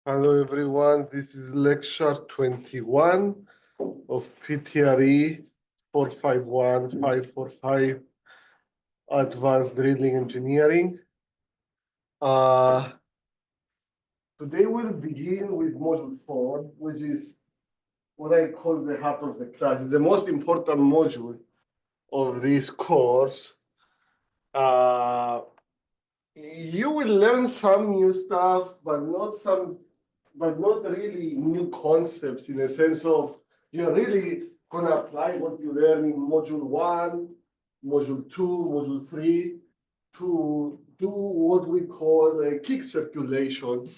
Hello everyone, this is lecture 21 of PTRE 451545 Advanced Drilling Engineering. Today we'll begin with module 4, which is what I call the heart of the class. It's the most important module of this course. You will learn some new stuff, but not really new concepts in a sense of you're really gonna apply what you learn in module 1, module 2, module 3 to do what we call a kick circulation.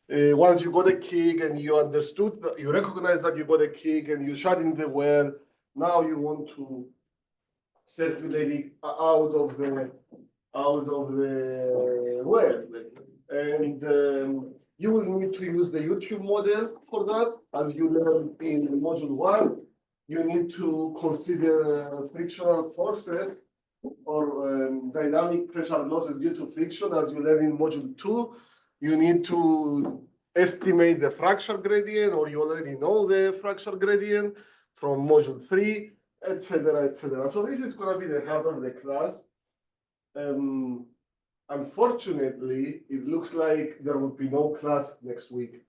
Once you got a kick and you understood that, you recognize that you got a kick and you shut in the well, now you want to circulate it out of the well. And you will need to use the YouTube model for that. As you learned in module 1, you need to consider frictional forces or dynamic pressure losses due to friction. As you learned in module 2, you need to estimate the fracture gradient, or you already know the fracture gradient from module 3, etc., etc. So this is going to be the heart of the class. Unfortunately, it looks like there will be no class next week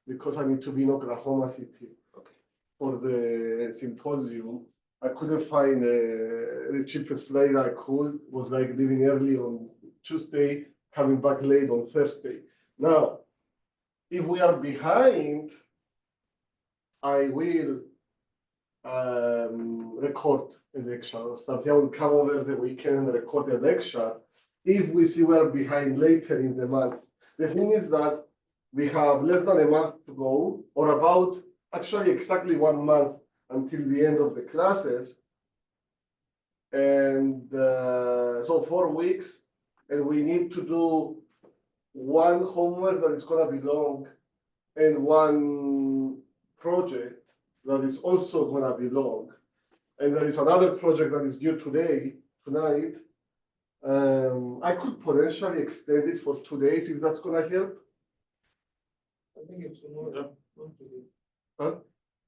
because I need to be in Oklahoma City for the symposium. I couldn't find the cheapest flight I could. Was like leaving early on Tuesday, coming back late on Thursday. Now, if we are behind, I will record a lecture or something. I will come over the weekend and record a lecture if we see we're behind later in the month. The thing is that we have less than a month to go, or about actually exactly 1 month until the end of the classes. And so 4 weeks, and we need to do one homework that is going to be long and one project that is also going to be long. And there is another project that is due tonight. I could potentially extend it for 2 days if that's going to help. I think it's tomorrow. Not today. Huh?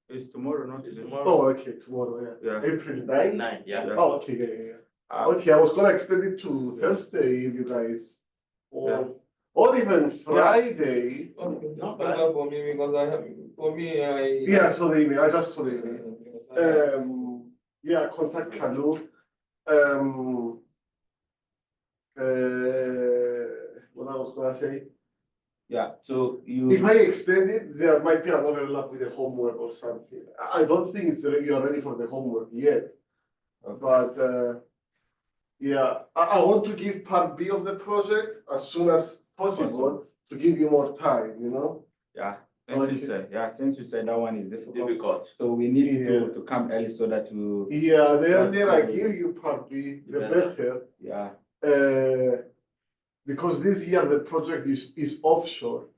It's tomorrow, not today. Oh, okay, tomorrow, yeah. April 9? 9, yeah. Oh, okay, yeah. Okay, I was going to extend it to Thursday if you guys, or even Friday. Okay, not bad for me because I have, Yeah, so the email, I just saw the email. Yeah, contact Kalu. What I was going to say. Yeah, so if I extend it, there might be an overlap with the homework or something. I don't think you are ready for the homework yet. Okay. But yeah, I want to give part B of the project as soon as possible to give you more time, you know? Yeah. Since you said that one is difficult. So we need to come early so that you. Yeah, the earlier I give you part B, the better. Yeah. Because this year the project is offshore.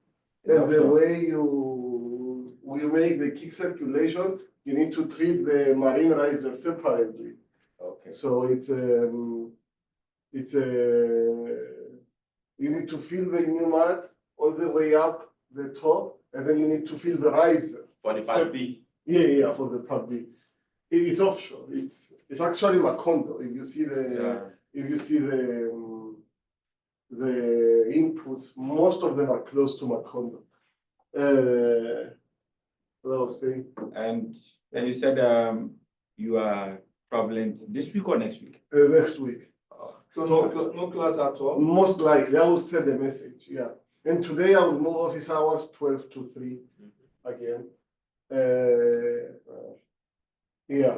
And the way you make the kick circulation, you need to treat the marine riser separately. Okay. So you need to fill the new mat all the way up the top, and then you need to fill the riser. For the part B? Yeah, for the part B. It's offshore. It's actually Macondo. If you see the inputs, most of them are close to Macondo. What I was saying. And you said you are traveling this week or next week? Next week. So no class at all? Most likely, I will send a message, yeah. And today I will move office hours 12 to 3 again. Yeah.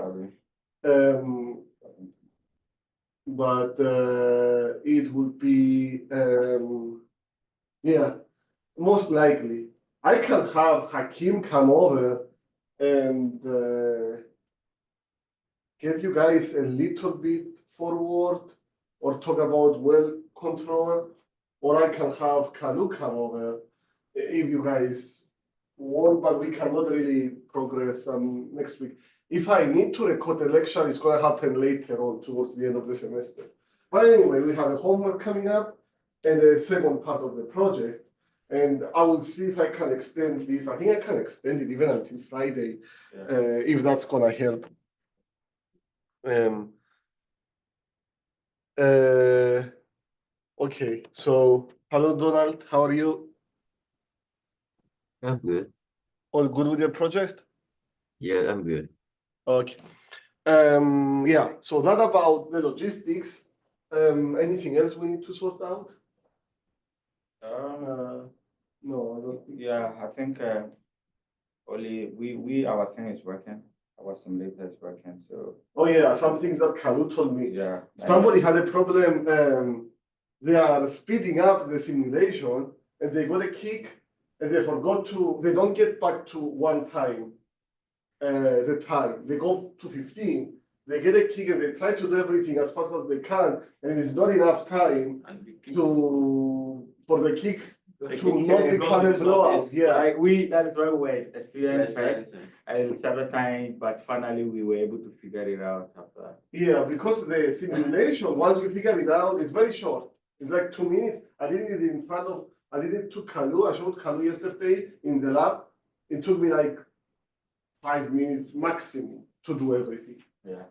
But it would be, yeah, most likely. I can have Hakim come over and get you guys a little bit forward or talk about well control, or I can have Kalu come over if you guys want, but we cannot really progress next week. If I need to record a lecture, it's going to happen later on towards the end of the semester. But anyway, we have a homework coming up and a second part of the project. And I will see if I can extend this. I think I can extend it even until Friday, if that's gonna help. Okay, so hello, Donald. How are you? I'm good. All good with your project? Yeah, I'm good. Okay. Yeah, so that about the logistics. Anything else we need to sort out? No, I don't think so. Yeah, I think only our thing is working. Our simulator is working. So Oh yeah, some things that Kalu told me. yeah, Somebody had a problem. They are speeding up the simulation and they got a kick and they forgot to, they don't get back to one time, the time. They go to 15, they get a kick and they try to do everything as fast as they can, and it's not enough time for the kick to not become a blowout. Yeah. Like that is why we were experienced first and several times, but finally we were able to figure it out after. Yeah, because the simulation, once you figure it out, it's very short. It's like 2 minutes. I did it in front of, I did it to Kalu. I showed Kalu yesterday in the lab. It took me like 5 minutes maximum to do everything. Yeah.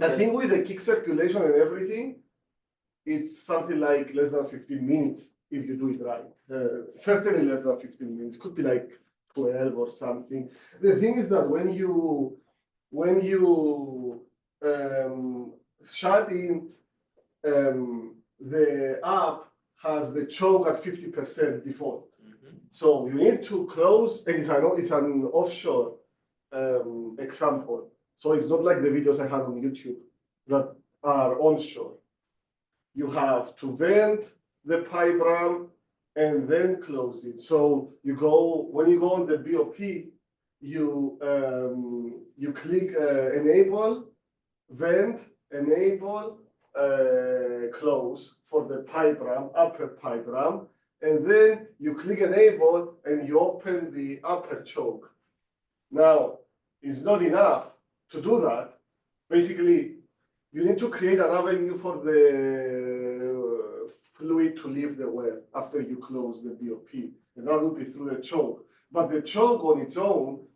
I think with the kick circulation and everything, it's something like less than 15 minutes if you do it right. Certainly less than 15 minutes. Could be like 12 or something. The thing is that when you shut in, the app has the choke at 50% default. So you need to close, and it's an offshore example. So it's not like the videos I had on YouTube that are onshore. You have to vent the pipe ram and then close it. So when you go on the BOP, you click enable, vent, enable, close for the pipe ram, upper pipe ram, and then you click enable and you open the upper choke. Now, it's not enough to do that. Basically, you need to create an avenue for the fluid to leave the well after you close the BOP, and that will be through the choke. But the choke on its own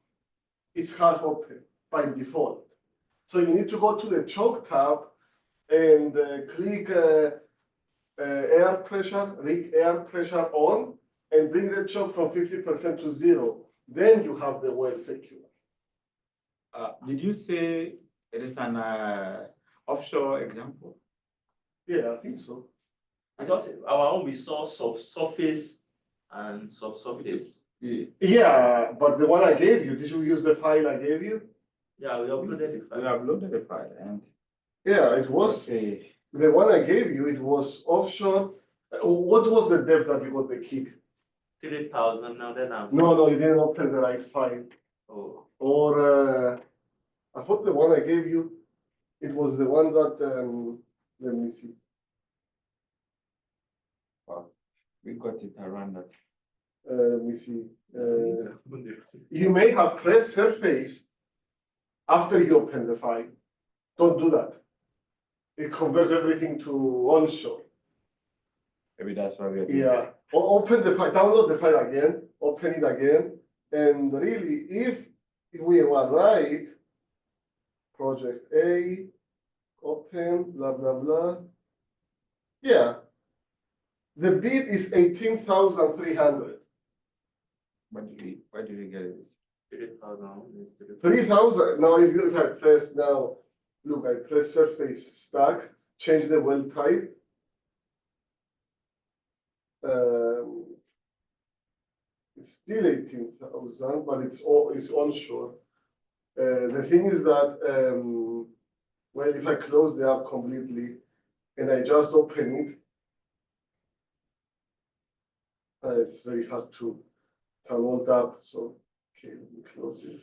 is half open by default. So you need to go to the choke tab and click air pressure, rig air pressure on, and bring the choke from 50% to 0. Then you have the well secure. Did you say it is an offshore example? Yeah, I think so. Because our own we saw surface and subsurface. Yeah, but the one I gave you, did you use the file I gave you? Yeah, we uploaded the file. We uploaded the file and Yeah, it was okay. the one I gave you. It was offshore. What was the depth that you got the kick? 3,000 now. Then I'm. No, you didn't open the right file. Oh. Or I thought the one I gave you, it was the one that let me see. We got it around that. Let me see. You may have pressed surface after you open the file. Don't do that. It converts everything to onshore. Maybe that's why we are doing Yeah. Or open the file, download the file again, open it again, and really, if we were right, project A, open, blah, blah, blah. Yeah. The bid is 18,300. Where did we get it? 3,000. 3,000. Now, if I press now, look, I press surface stack, change the well type. It's still 18,000, but it's onshore. The thing is that, well, if I close the app completely and I just open it, it's very hard to. It's an old app, so okay, let me close it.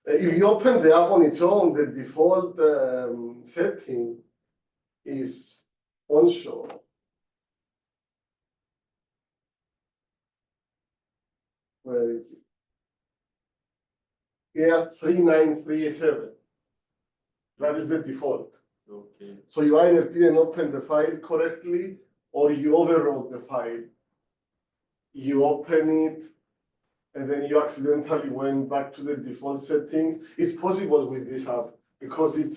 If you open the app on its own, the default setting is onshore. Where is it? Yeah, 39387. That is the default. Okay. So you either didn't open the file correctly, or you overwrote the file. You open it, and then you accidentally went back to the default settings. It's possible with this app because it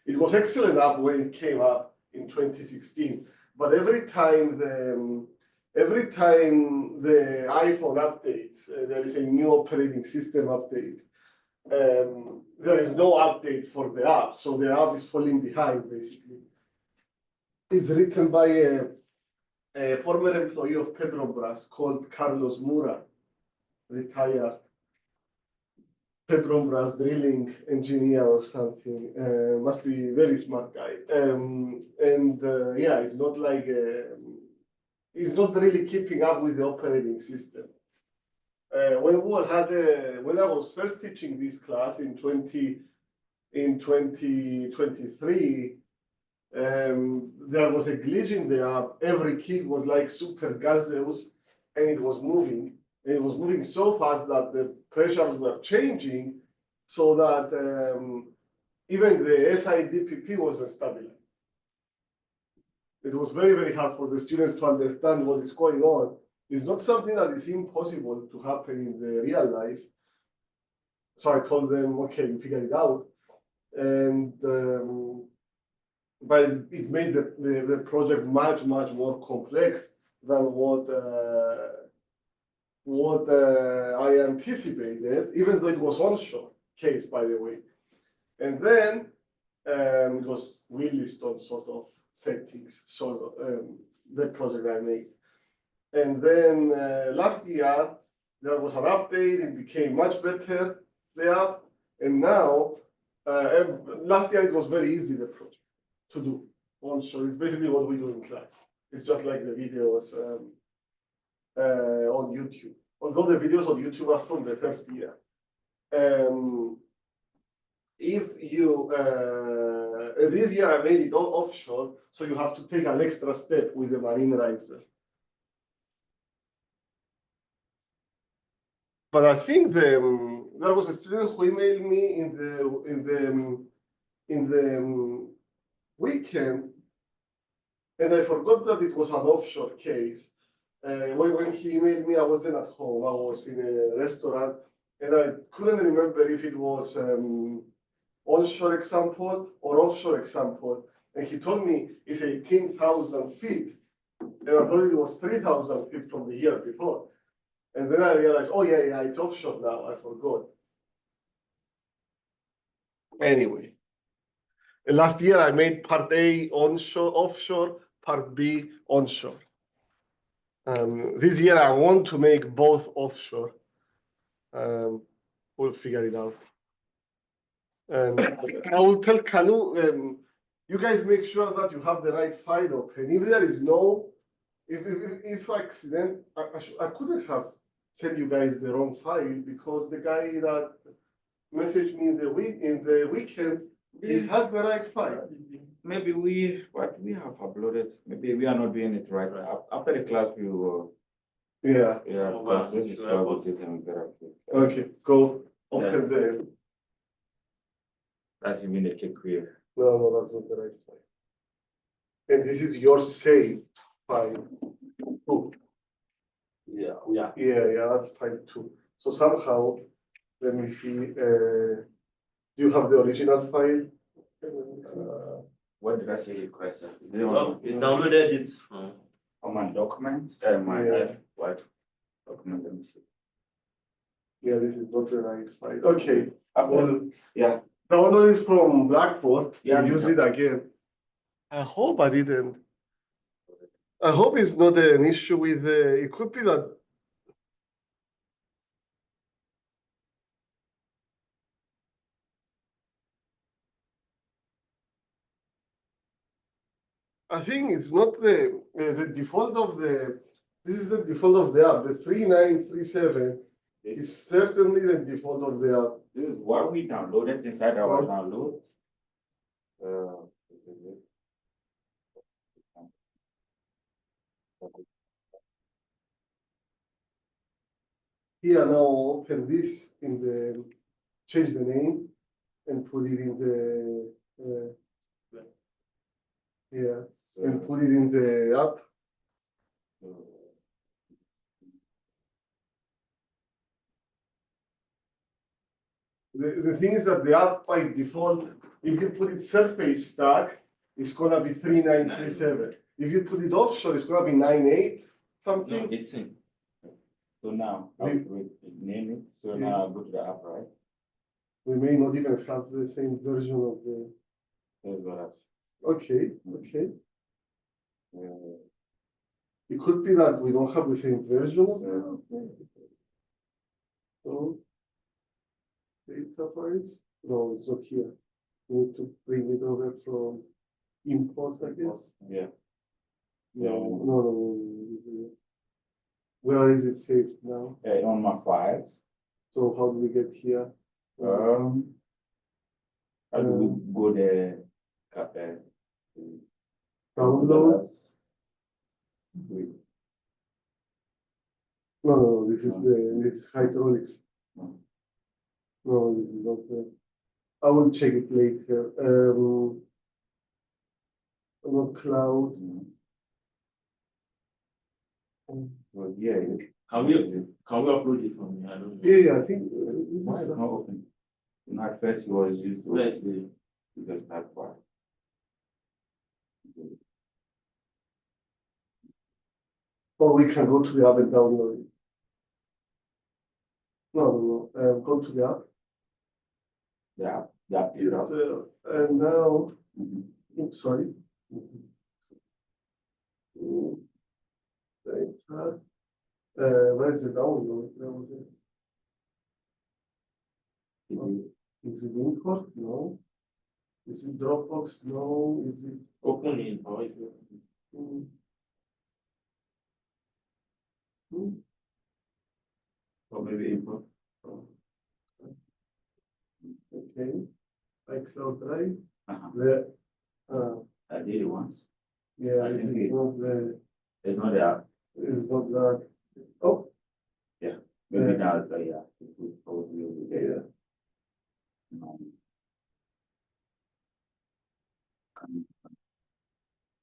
was excellent app when it came up in 2016. But every time the iPhone updates, there is a new operating system update. There is no update for the app, so the app is falling behind basically. It's written by a former employee of Petrobras called Carlos Mura, retired Petrobras drilling engineer or something. Must be a very smart guy. Yeah, it's not like he's not really keeping up with the operating system. When I was first teaching this class in 2023, there was a glitch in the app. Every key was like super gaseous, and it was moving. And it was moving so fast that the pressures were changing, so that even the SIDPP wasn't stabilized. It was very, very hard for the students to understand what is going on. It's not something that is impossible to happen in the real life. So I told them, okay, we figured it out. And but it made the project much, much more complex than what I anticipated, even though it was onshore case, by the way. And then it was Williston sort of settings, so the project I made. And then last year, there was an update, it became much better, the app. And now, last year it was very easy, the project to do onshore. It's basically what we do in class. It's just like the videos on YouTube. Although the videos on YouTube are from the first year. If you, this year I made it all offshore, so you have to take an extra step with the marine riser. But I think there was a student who emailed me in the weekend, and I forgot that it was an offshore case. When he emailed me, I wasn't at home. I was in a restaurant, and I couldn't remember if it was onshore example or offshore example. And he told me it's 18,000 feet, and I thought it was 3,000 feet from the year before. And then I realized, oh yeah, it's offshore now. I forgot. Anyway, last year I made part A onshore, offshore, part B onshore. This year I want to make both offshore. We'll figure it out. And I will tell Kanu, you guys make sure that you have the right file open. If there is no, if accident, I couldn't have sent you guys the wrong file because the guy that messaged me in the weekend, he had the right file. Maybe we have uploaded, maybe we are not doing it right. After the class, we will. Yeah. Yeah, because this is why we did them therapy. Okay, go open the. That's even the cake here. No, that's not the right file. And this is your save file. Oh. Yeah. Yeah, that's file 2. So somehow, let me see. Do you have the original file? What did I say request? Well, you downloaded it on my document, my what document? Let me see. Yeah, this is not the right file. Okay. Yeah. Download it from Blackboard. Yeah, Use it again. I hope I didn't. I hope it's not an issue with it could be that. I think it's not the default of the. This is the default of the app. The 3937 is certainly the default of the app. This is what we downloaded inside our download. Here now open this in the change the name and put it in the yeah. and put it in the app. The thing is that the app by default, if you put it surface stack, it's gonna be 3937. If you put it offshore, it's gonna be 98 No, something. it's in. So now, We- we name it, so Yeah. now I'll go to the app, right? We may not even have the same version of the, Here's what I've. okay. It could be that we don't have the same version of it. Okay. So, data files, no, it's not here. We need to bring it over from import, I guess. Yeah. No. Where is it saved now? On my files. So how do we get here? How do we go there? Downloads? No, this is hydraulics. No, this is not there. I will check it later. About cloud. Well, yeah. Can we upload it from here? I don't know. Yeah, I think Why this is is it not open? At first it was used to. Where's the? Because that part. or we can go to the app and download it. No. Go to the app. Yeah, yeah. Yes, and now, Mhm. oops, sorry. Data. Where's the download? Where was it? Is it import? No. Is it Dropbox? No. Is it? Open in or if you. Hmm. Hmm. Or maybe info. Okay. iCloud Drive. Uh-huh. The, I did it once. yeah, I it think is it- not the, It's not there. it's not that. Oh, Maybe Yeah. now, but yeah. It would probably be there. yeah.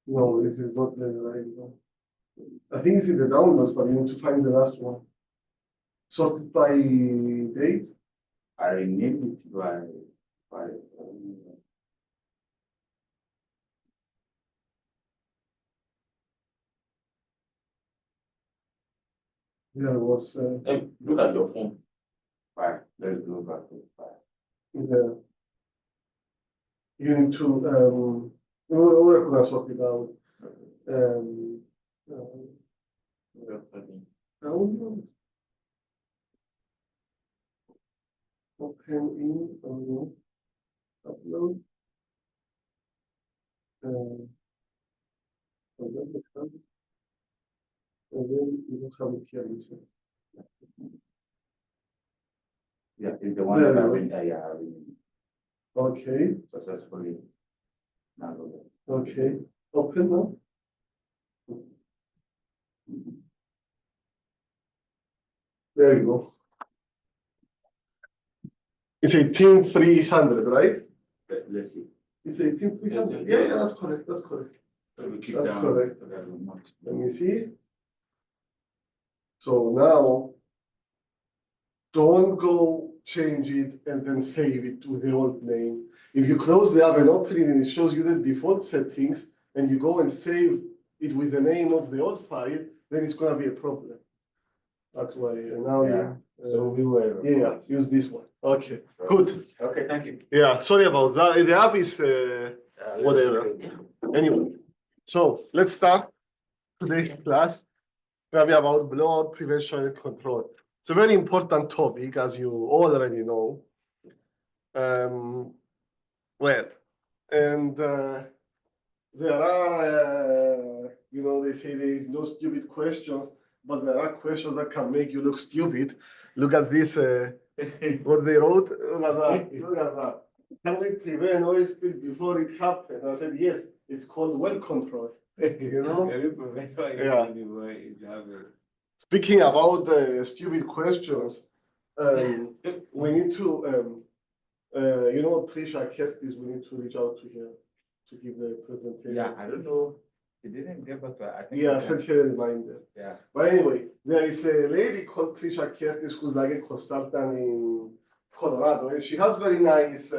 No, this is not the right one. I think it's in the downloads, but you need to find the last one. Sorted by date. I renamed it by. Yeah, it was, Hey, look at your phone. Let's go back to five. the, you need to, we're gonna sort it out. Download. Open in, upload. And then it comes. And then you don't have it here, you see. Yeah, it's the one There that we I've go. been, yeah, I've been Okay, successfully. Downloaded. okay, open now. There you go. It's 18300, right? Let's see. It's 18300. Yeah, that's correct. That's correct. So we keep That's down. correct. So that will not- Let me see. So now, don't go change it and then save it to the old name. If you close the app and open it and it shows you the default settings and you go and save it with the name of the old file, then it's gonna be a problem. That's why now Yeah. So we were. yeah, use this one. Okay, good. Okay, thank you. Yeah, sorry about that. The app is whatever. Anyway, so let's start today's class. Gonna be about blowout prevention and control. It's a very important topic, as you already know. Well, and there are, they say there is no stupid questions, but there are questions that can make you look stupid. Look at this, what they wrote. Look at that. Look at that. Can we prevent oil spill before it happens? I said, yes, it's called well control. You know? Yeah. Speaking about the stupid questions, we need to, Trisha Kertis, we need to reach out to her to give the presentation. Yeah, I don't know. He didn't give us, I think. Yeah, we send can- her a reminder. Yeah. But anyway, there is a lady called Trisha Curtis who's like a consultant in Colorado, and she has very nice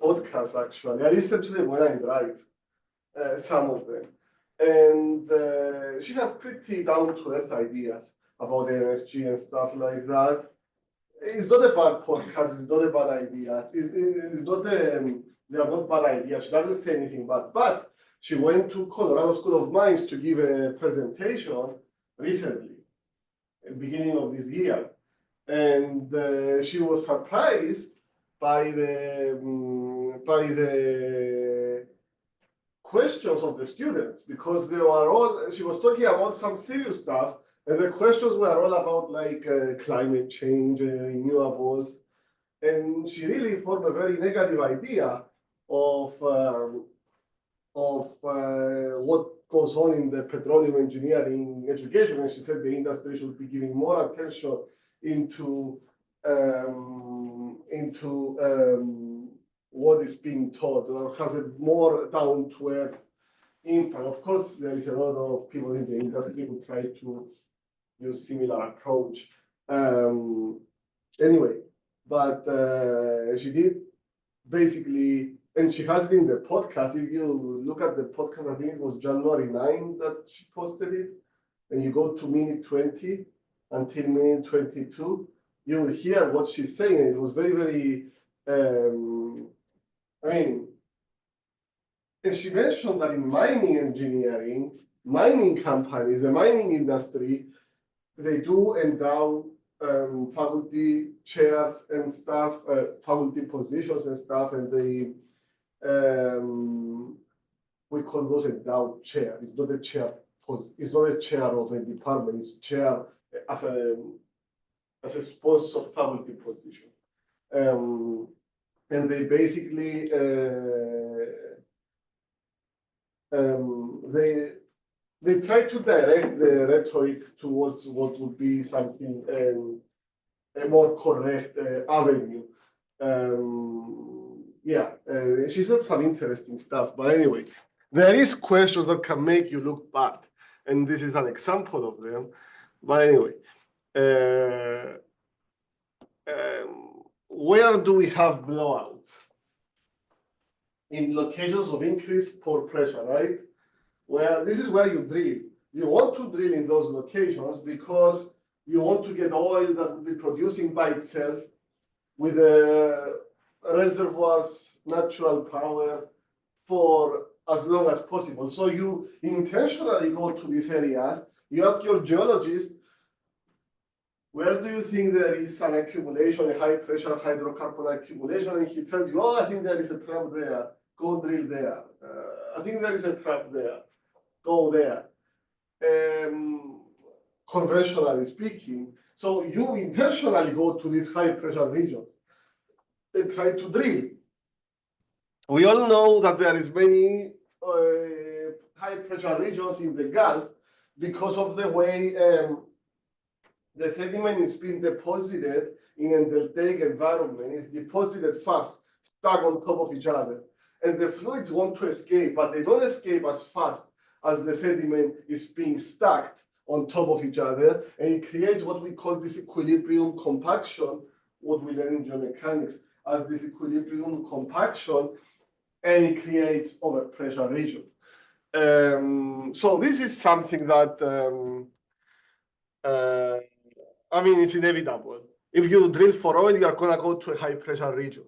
podcasts actually. I listen to them when I drive, some of them, and she has pretty down to earth ideas about energy and stuff like that. It's not a bad podcast. It's not a bad idea. It's not they are not bad ideas. She doesn't say anything bad, but she went to Colorado School of Mines to give a presentation recently, at the beginning of this year, and she was surprised by the questions of the students because they were all. She was talking about some serious stuff, and the questions were all about like climate change and renewables, and she really formed a very negative idea of what goes on in the petroleum engineering education. And she said the industry should be giving more attention into what is being taught or has a more down to earth impact. Of course, there is a lot of people in the industry who try to use similar approach. Anyway, but she did basically, and she has it in the podcast. If you look at the podcast, I think it was January 9 that she posted it, and you go to minute 20 until minute 22, you will hear what she's saying. And it was very, very, and she mentioned that in mining engineering, mining companies, the mining industry, they do endow faculty chairs and stuff, faculty positions and stuff, and they we call those endowed chair. It's not a chair. It's not a chair of a department. It's chair as a sponsor faculty position, and they basically they try to direct the rhetoric towards what would be something a more correct avenue. She said some interesting stuff, but anyway, there is questions that can make you look bad, and this is an example of them. But anyway, where do we have blowouts? In locations of increased pore pressure, right? Well, this is where you drill. You want to drill in those locations because you want to get oil that will be producing by itself with the reservoirs natural power for as long as possible. So you intentionally go to these areas. You ask your geologist, where do you think there is an accumulation, a high pressure hydrocarbon accumulation? And he tells you, oh, I think there is a trap there. Go drill there. I think there is a trap there. Go there. Conventionally speaking. So you intentionally go to these high pressure regions and try to drill. We all know that there is many high pressure regions in the Gulf because of the way the sediment is being deposited in a deltaic environment. It's deposited fast, stuck on top of each other. And the fluids want to escape, but they don't escape as fast as the sediment is being stacked on top of each other. And it creates what we call disequilibrium compaction, what we learn in geomechanics as disequilibrium compaction, and it creates overpressure region. So this is something that, it's inevitable. If you drill for oil, you are gonna go to a high pressure region.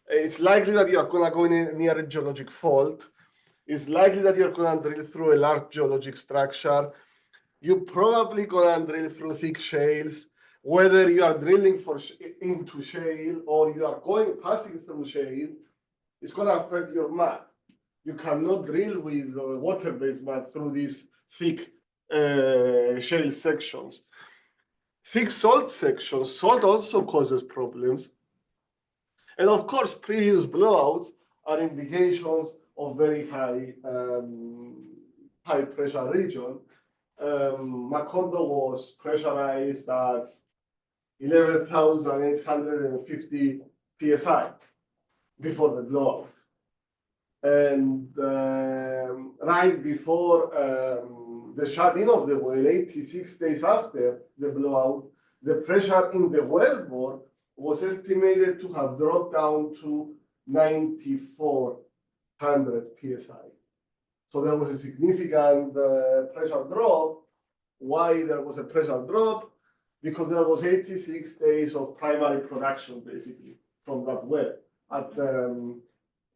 It's likely that you are gonna go near a geologic fault. It's likely that you're gonna drill through a large geologic structure. You're probably gonna drill through thick shales. Whether you are drilling into shale or you are passing through shale, it's gonna affect your mud. You cannot drill with water-based mud through these thick shale sections. Thick salt sections, salt also causes problems. And of course, previous blowouts are indications of very high pressure region. Macondo was pressurized at 11,850 psi before the blowout. And right before the shut-in of the well, 86 days after the blowout, the pressure in the wellbore was estimated to have dropped down to 9,400 psi. So there was a significant pressure drop. Why there was a pressure drop? Because there was 86 days of primary production, basically, from that well at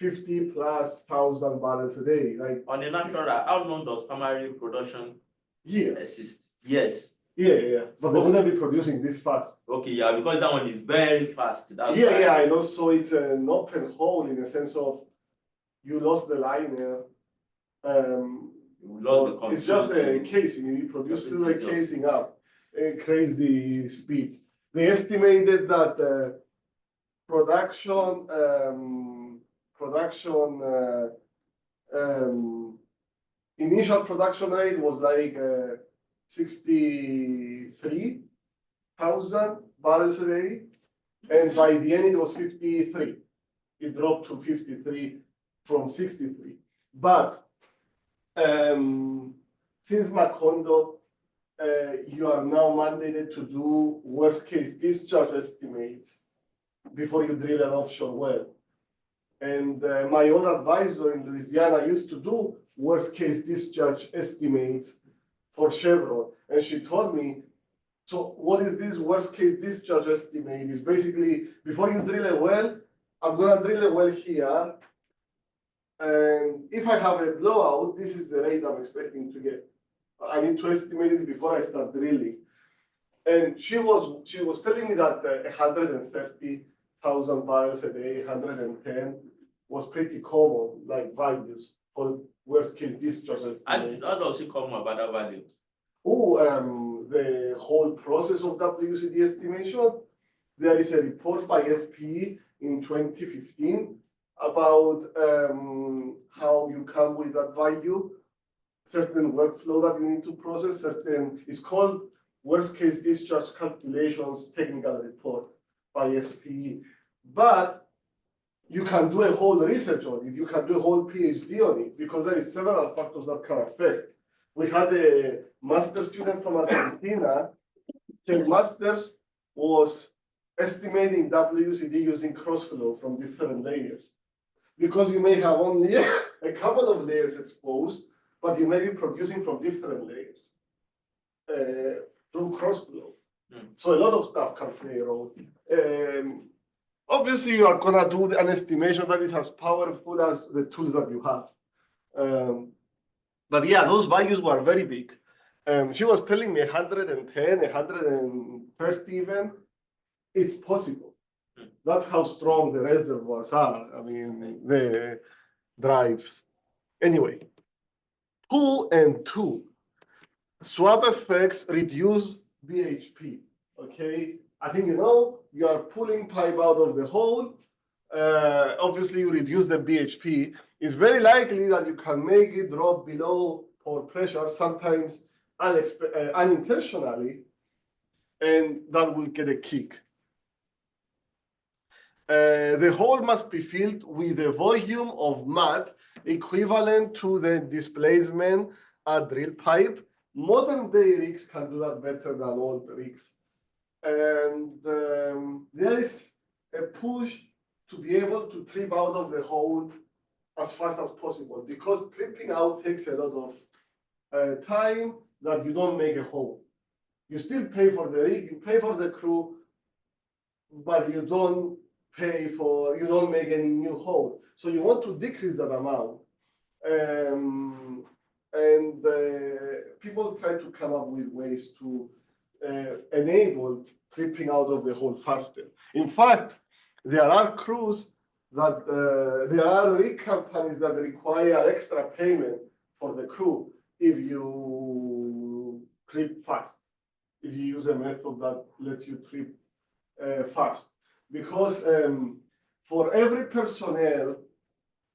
50,000+ barrels a day. Like On a natural, how long does primary production years. exist? Yes. Yeah. But they wouldn't be producing this fast. Okay, yeah, because that one is very fast. That's Yeah, why. yeah, I know. So it's an open hole in the sense of you lost the liner. You lost the It's just a control to- casing. You produce Yes, through the it's just- casing up crazy speeds. They estimated that production initial production rate was like 63,000 barrels a day, and by the end it was 53. It dropped to 53 from 63. But since Macondo, you are now mandated to do worst case discharge estimates before you drill an offshore well. And my own advisor in Louisiana used to do worst case discharge estimates for Chevron. And she told me, so what is this worst case discharge estimate? Is basically before you drill a well, I'm gonna drill a well here. And if I have a blowout, this is the rate I'm expecting to get. I need to estimate it before I start drilling. And she was telling me that 130,000 barrels a day, 110 was pretty common, like values for worst case discharge estimate. How does it come about that value? Oh, the whole process of WCD estimation. There is a report by SPE in 2015 about how you come with that value, certain workflow that you need to process, it's called worst case discharge calculations technical report by SPE. But you can do a whole research on it, you can do a whole PhD on it, because there is several factors that can affect. We had a master student from Argentina, the master's was estimating WCD using crossflow from different layers. Because you may have only a couple of layers exposed, but you may be producing from different layers through crossflow. So a lot of stuff can play a role. Obviously, you are gonna do an estimation that is as powerful as the tools that you have. But yeah, those values were very big. She was telling me 110, 130 even. It's possible. That's how strong the reservoirs are. I mean, the drives. Anyway, 2 and 2. Swap effects reduce BHP. Okay, I think you are pulling pipe out of the hole. Obviously, you reduce the BHP. It's very likely that you can make it drop below pore pressure, sometimes unintentionally, and that will get a kick. The hole must be filled with a volume of mud equivalent to the displacement at drill pipe. Modern day rigs can do that better than old rigs. And there is a push to be able to trip out of the hole as fast as possible, because tripping out takes a lot of time that you don't make a hole. You still pay for the rig, you pay for the crew, but you don't make any new hole. So you want to decrease that amount. And people try to come up with ways to enable tripping out of the hole faster. In fact, there are crews that, there are rig companies that require extra payment for the crew if you trip fast, if you use a method that lets you trip fast. Because for every personnel,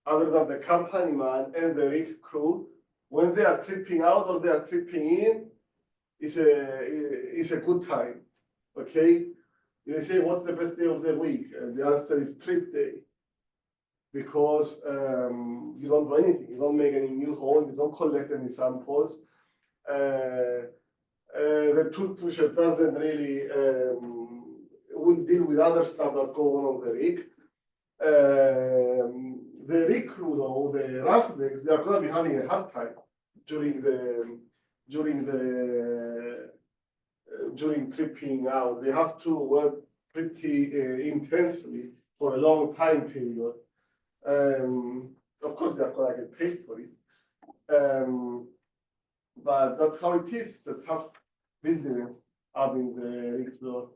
other than the company man and the rig crew, when they are tripping out or they are tripping in, it's a good time, okay? They say, what's the best day of the week? And the answer is trip day. because you don't do anything. You don't make any new hole. You don't collect any samples. The tool pusher doesn't really will deal with other stuff that go on the rig. The rig crew, though, the roughnecks, they are going to be having a hard time during tripping out. They have to work pretty intensely for a long time period. Of course, they are going to get paid for it. But that's how it is. It's a tough business having the rig floor.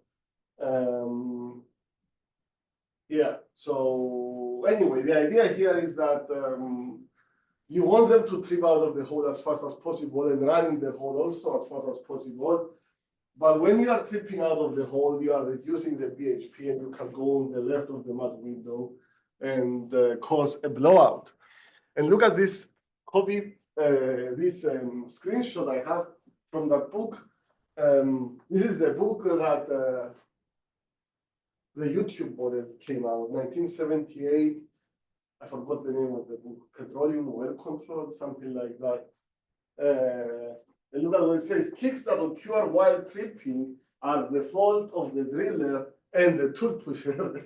Yeah, so anyway, the idea here is that you want them to trip out of the hole as fast as possible and run in the hole also as fast as possible. But when you are tripping out of the hole, you are reducing the BHP and you can go on the left of the mud window and cause a blowout. And look at this copy, this screenshot I have from that book. This is the book that the YouTube model came out, 1978. I forgot the name of the book, Petroleum Well Control, something like that. And look at what it says, kicks that occur while tripping are the fault of the driller and the tool pusher.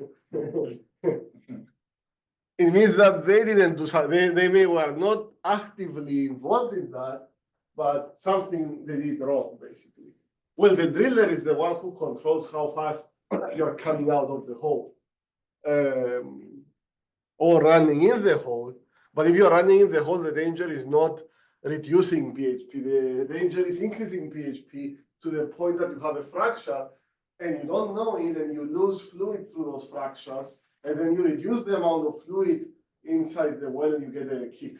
It means that they didn't do something, they were not actively involved in that, but something they did wrong, basically. Well, the driller is the one who controls how fast you're coming out of the hole or running in the hole. But if you're running in the hole, the danger is not reducing BHP. The danger is increasing BHP to the point that you have a fracture and you don't know it and you lose fluid through those fractures. And then you reduce the amount of fluid inside the well and you get a kick.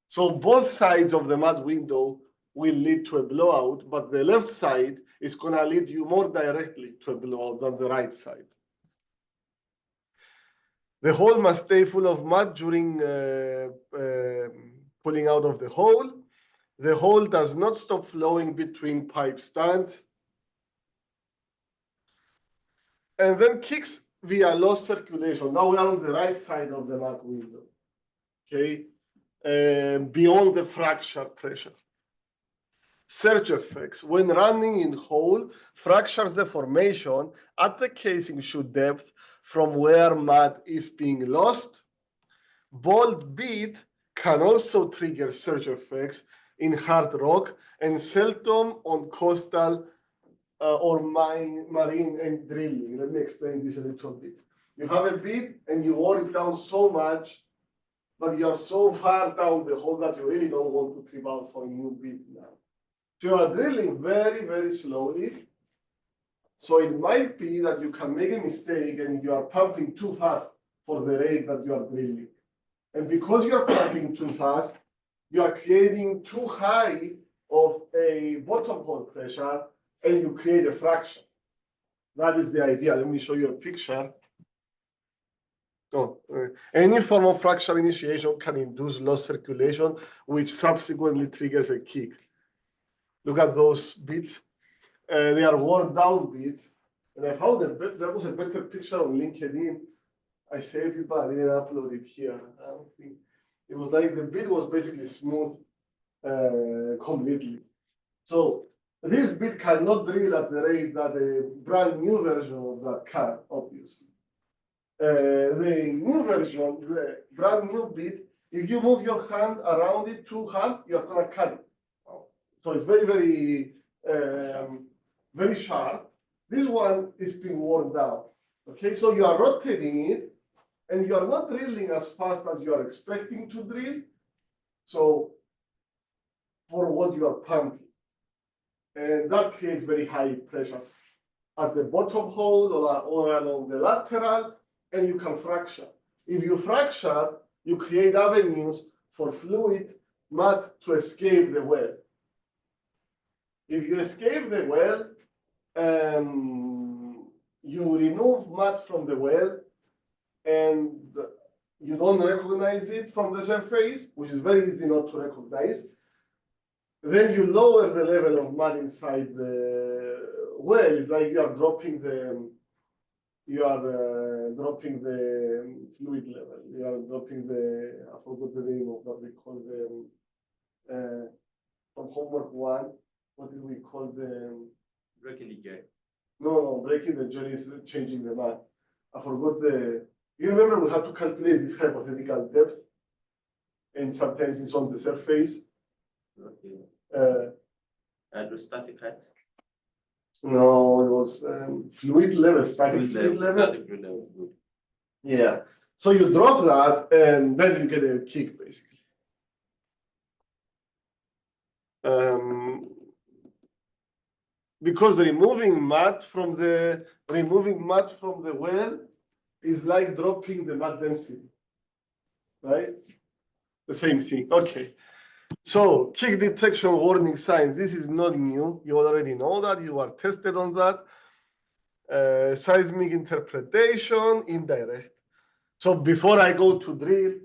So both sides of the mud window will lead to a blowout, but the left side is going to lead you more directly to a blowout than the right side. The hole must stay full of mud during pulling out of the hole. The hole does not stop flowing between pipe stands. And then kicks via low circulation. Now we are on the right side of the mud window, okay, beyond the fracture pressure. Surge effects. When running in hole, fractures the formation at the casing shoe depth from where mud is being lost. Bolt bead can also trigger surge effects in hard rock and seldom on coastal or marine and drilling. Let me explain this a little bit. You have a bead and you wore it down so much, but you are so far down the hole that you really don't want to trip out for a new bead now. So you are drilling very, very slowly. So it might be that you can make a mistake and you are pumping too fast for the rate that you are drilling. And because you are pumping too fast, you are creating too high of a bottom hole pressure and you create a fracture. That is the idea. Let me show you a picture. So, any form of fracture initiation can induce low circulation, which subsequently triggers a kick. Look at those beads. They are worn down beads. And I found that there was a better picture on LinkedIn. I saved it, but I didn't upload it here. I don't think it was like the bead was basically smooth completely. So this bead cannot drill at the rate that a brand new version of that can, obviously. The new version, the brand new bead, if you move your hand around it too hard, you're going to cut it. So it's very, very, very sharp. This one is being worn down. Okay, so you are rotating it, and you are not drilling as fast as you are expecting to drill. So for what you are pumping, and that creates very high pressures at the bottom hole or along the lateral, and you can fracture. If you fracture, you create avenues for fluid mud to escape the well. If you escape the well, you remove mud from the well and you don't recognize it from the surface, which is very easy not to recognize. Then you lower the level of mud inside the well. It's like you are dropping you are dropping the fluid level. You are dropping the, I forgot the name of what we call the, from homework one, what did we call the? Breaking the jet. No, breaking the gel is changing the math. I forgot the, you remember we had to calculate this hypothetical depth, and sometimes it's on the surface. Okay. Hydrostatic height. No, it was fluid level, static fluid level. Static fluid level. Good. Yeah. So you drop that, and then you get a kick, basically. Because removing mud from the well is like dropping the mud density, right? The same thing. Okay. So kick detection warning signs. This is not new. You already know that. You are tested on that. Seismic interpretation, indirect. So before I go to drill,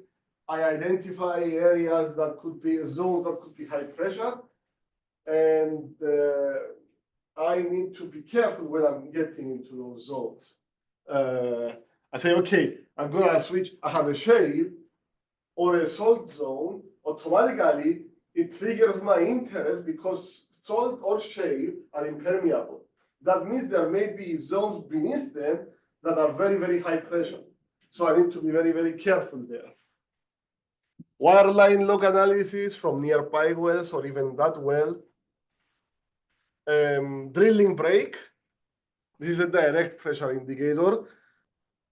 I identify areas that could be zones that could be high pressure, and I need to be careful when I'm getting into those zones. I say, okay, I'm gonna switch. I have a shale or a salt zone. Automatically, it triggers my interest because salt or shale are impermeable. That means there may be zones beneath them that are very, very high pressure. So I need to be very, very careful there. Wireline log analysis from nearby wells or even that well. Drilling break. This is a direct pressure indicator,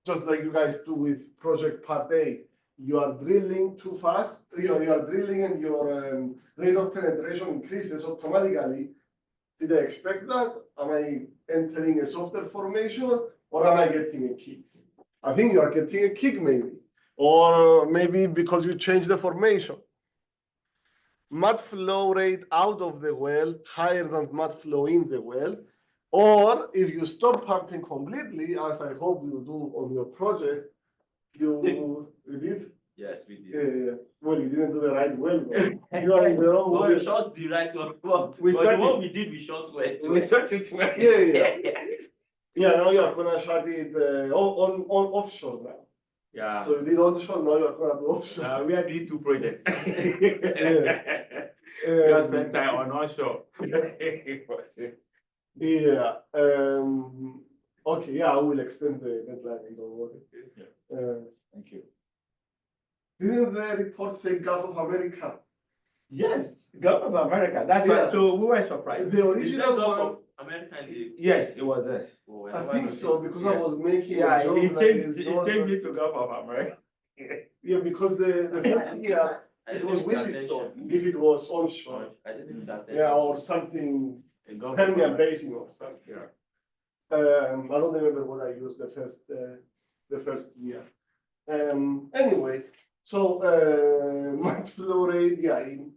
just like you guys do with project part A. You are drilling too fast, you are drilling and your rate of penetration increases automatically. Did I expect that? Am I entering a softer formation or am I getting a kick? I think you are getting a kick maybe, or maybe because you change the formation. Mud flow rate out of the well higher than mud flow in the well, or if you stop pumping completely, as I hope you do on your project, you did? Yes, we did. Well, you didn't do the right well, but you are in the wrong Well, well. we shot the right one. Well, We but shot the one it. we did, we shot well. We shot it well. Yeah. Yeah, now you are gonna shut it on offshore now. Yeah. So you did onshore, now you are gonna do offshore. We are doing two projects. We Yeah. are spend time on onshore. Yeah. Okay. Yeah, I will extend the deadline. Don't worry. Thank you. Didn't the report say Gulf of America? Yes, Gulf of America. That's Yeah. why. So we were surprised. The original Gulf one, of America and the. Yes, it was there. Oh, I never think noticed. so, because I Yeah. was making Yeah, a joke it like changed. this. It changed it to Gulf of America. Yeah, because the first year it was Williston if it was onshore. I didn't that. Yeah, or something Gulf of Permian America. Basin or something. Yeah. I don't remember what I used the first year. Anyway, so mud flow rate, yeah, in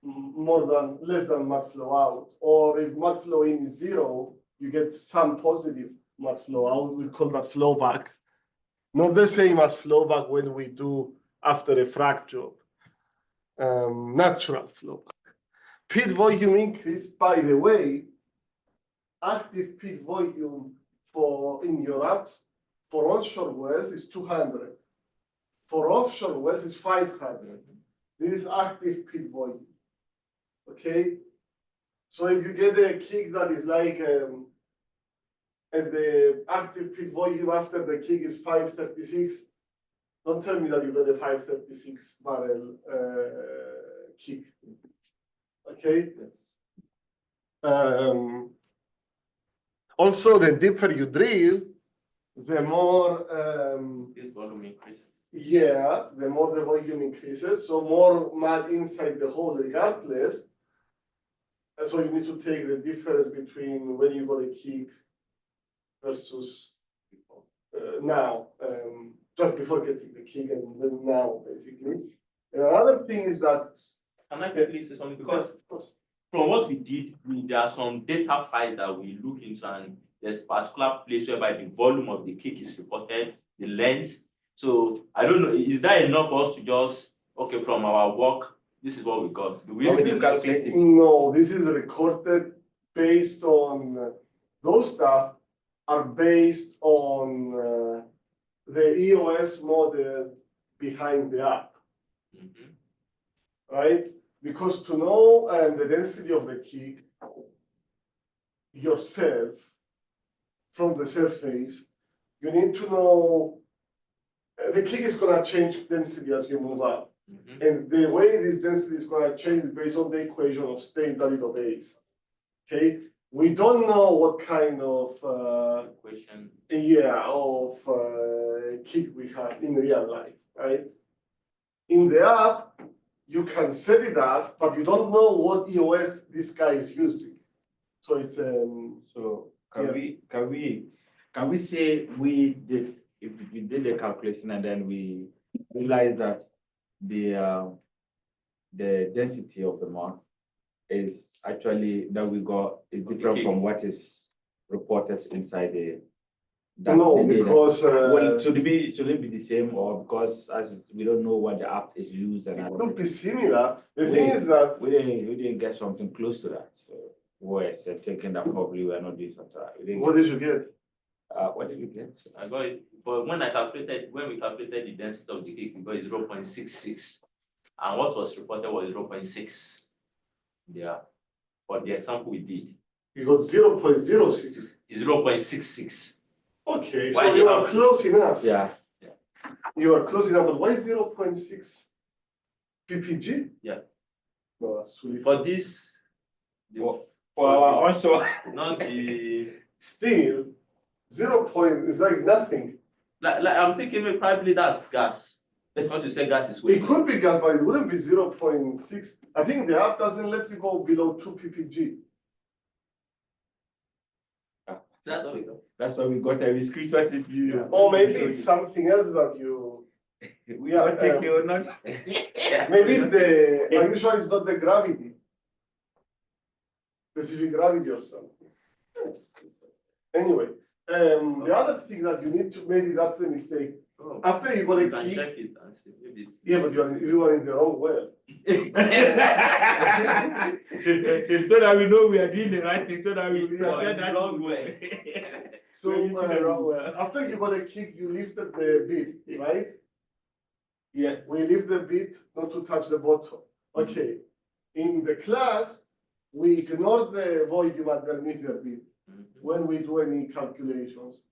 less than mud flow out, or if mud flow in is 0, you get some positive mud flow out. We call that flow back. Not the same as flow back when we do after a frac job. Natural flow back. Pit volume increase, by the way, active pit volume in your apps for onshore wells is 200. For offshore wells is 500. This is active pit volume. Okay? So if you get a kick that is like, and the active pit volume after the kick is 536, don't tell me that you got a 536 barrel kick. Okay? Also, the deeper you drill, the more This volume increases. yeah, the more the volume increases, so more mud inside the hole regardless. And so you need to take the difference between when you got a kick versus now, just before getting the kick and then now, basically. And another thing is that. Can I quickly say something? Because Of course. from what we did, there are some data files that we look into, and there's a particular place whereby the volume of the kick is reported, the length. So I don't know, is that enough for us to just, okay, from our work, this is what we got? Do we How will you calculate it? No, this is recorded based on those stuff are based on the EOS model behind the app, Mhm. right? Because to know the density of the kick yourself from the surface, you need to know the kick is going to change density as you move up. Mhm. And the way this density is going to change is based on the equation of state that it obeys. Okay, we don't know what kind of Equation. kick we have in real life, right? In the app, you can set it up, but you don't know what EOS this guy is using. So it's So Yeah. can we say we did, if we did the calculation and then we realized that the density of the mark is actually that we got is different from what is reported inside the no, data. because Well, should it be the same, or because as we don't know what the app is used and it could be similar. The thing We- is that we didn't get something close to that. So we're thinking that probably we're not doing something right. We didn't what get- did you get? What did you get? I got it, but when we calculated the density of the cake, we got 0.66. And what was reported was 0.6. Yeah, for the example we did, You got 0.06. is 0.66. Okay, Why so they you are have- close enough. Yeah. You are close enough, but why 0.6 ppg? Yeah. No, that's too little. For this, For our onshore. not the, Still, 0 point is like nothing. like I'm thinking probably that's gas. Because you said gas is It weightless. could be gas, but it wouldn't be 0.6. I think the app doesn't let you go below 2 ppg. That's what we got. That's why we got a screenshot if you. Or maybe it's something else that you. We Yeah, not take you or not. Maybe it's the. Are you sure it's not the gravity? Specific gravity or something. Anyway, the other thing that you need to, maybe that's the mistake. Oh, After you got you a can kick, check it and see. Maybe it's. yeah, but you are in the wrong well. So that we know we are doing the right thing, so that we You are are in the wrong way. So We're using the wrong well. after you got a kick, you lifted the bit, right? Yes. We lift the bit not to touch the bottom. Okay. In the class, we ignore the volume underneath the bit when we do any calculations.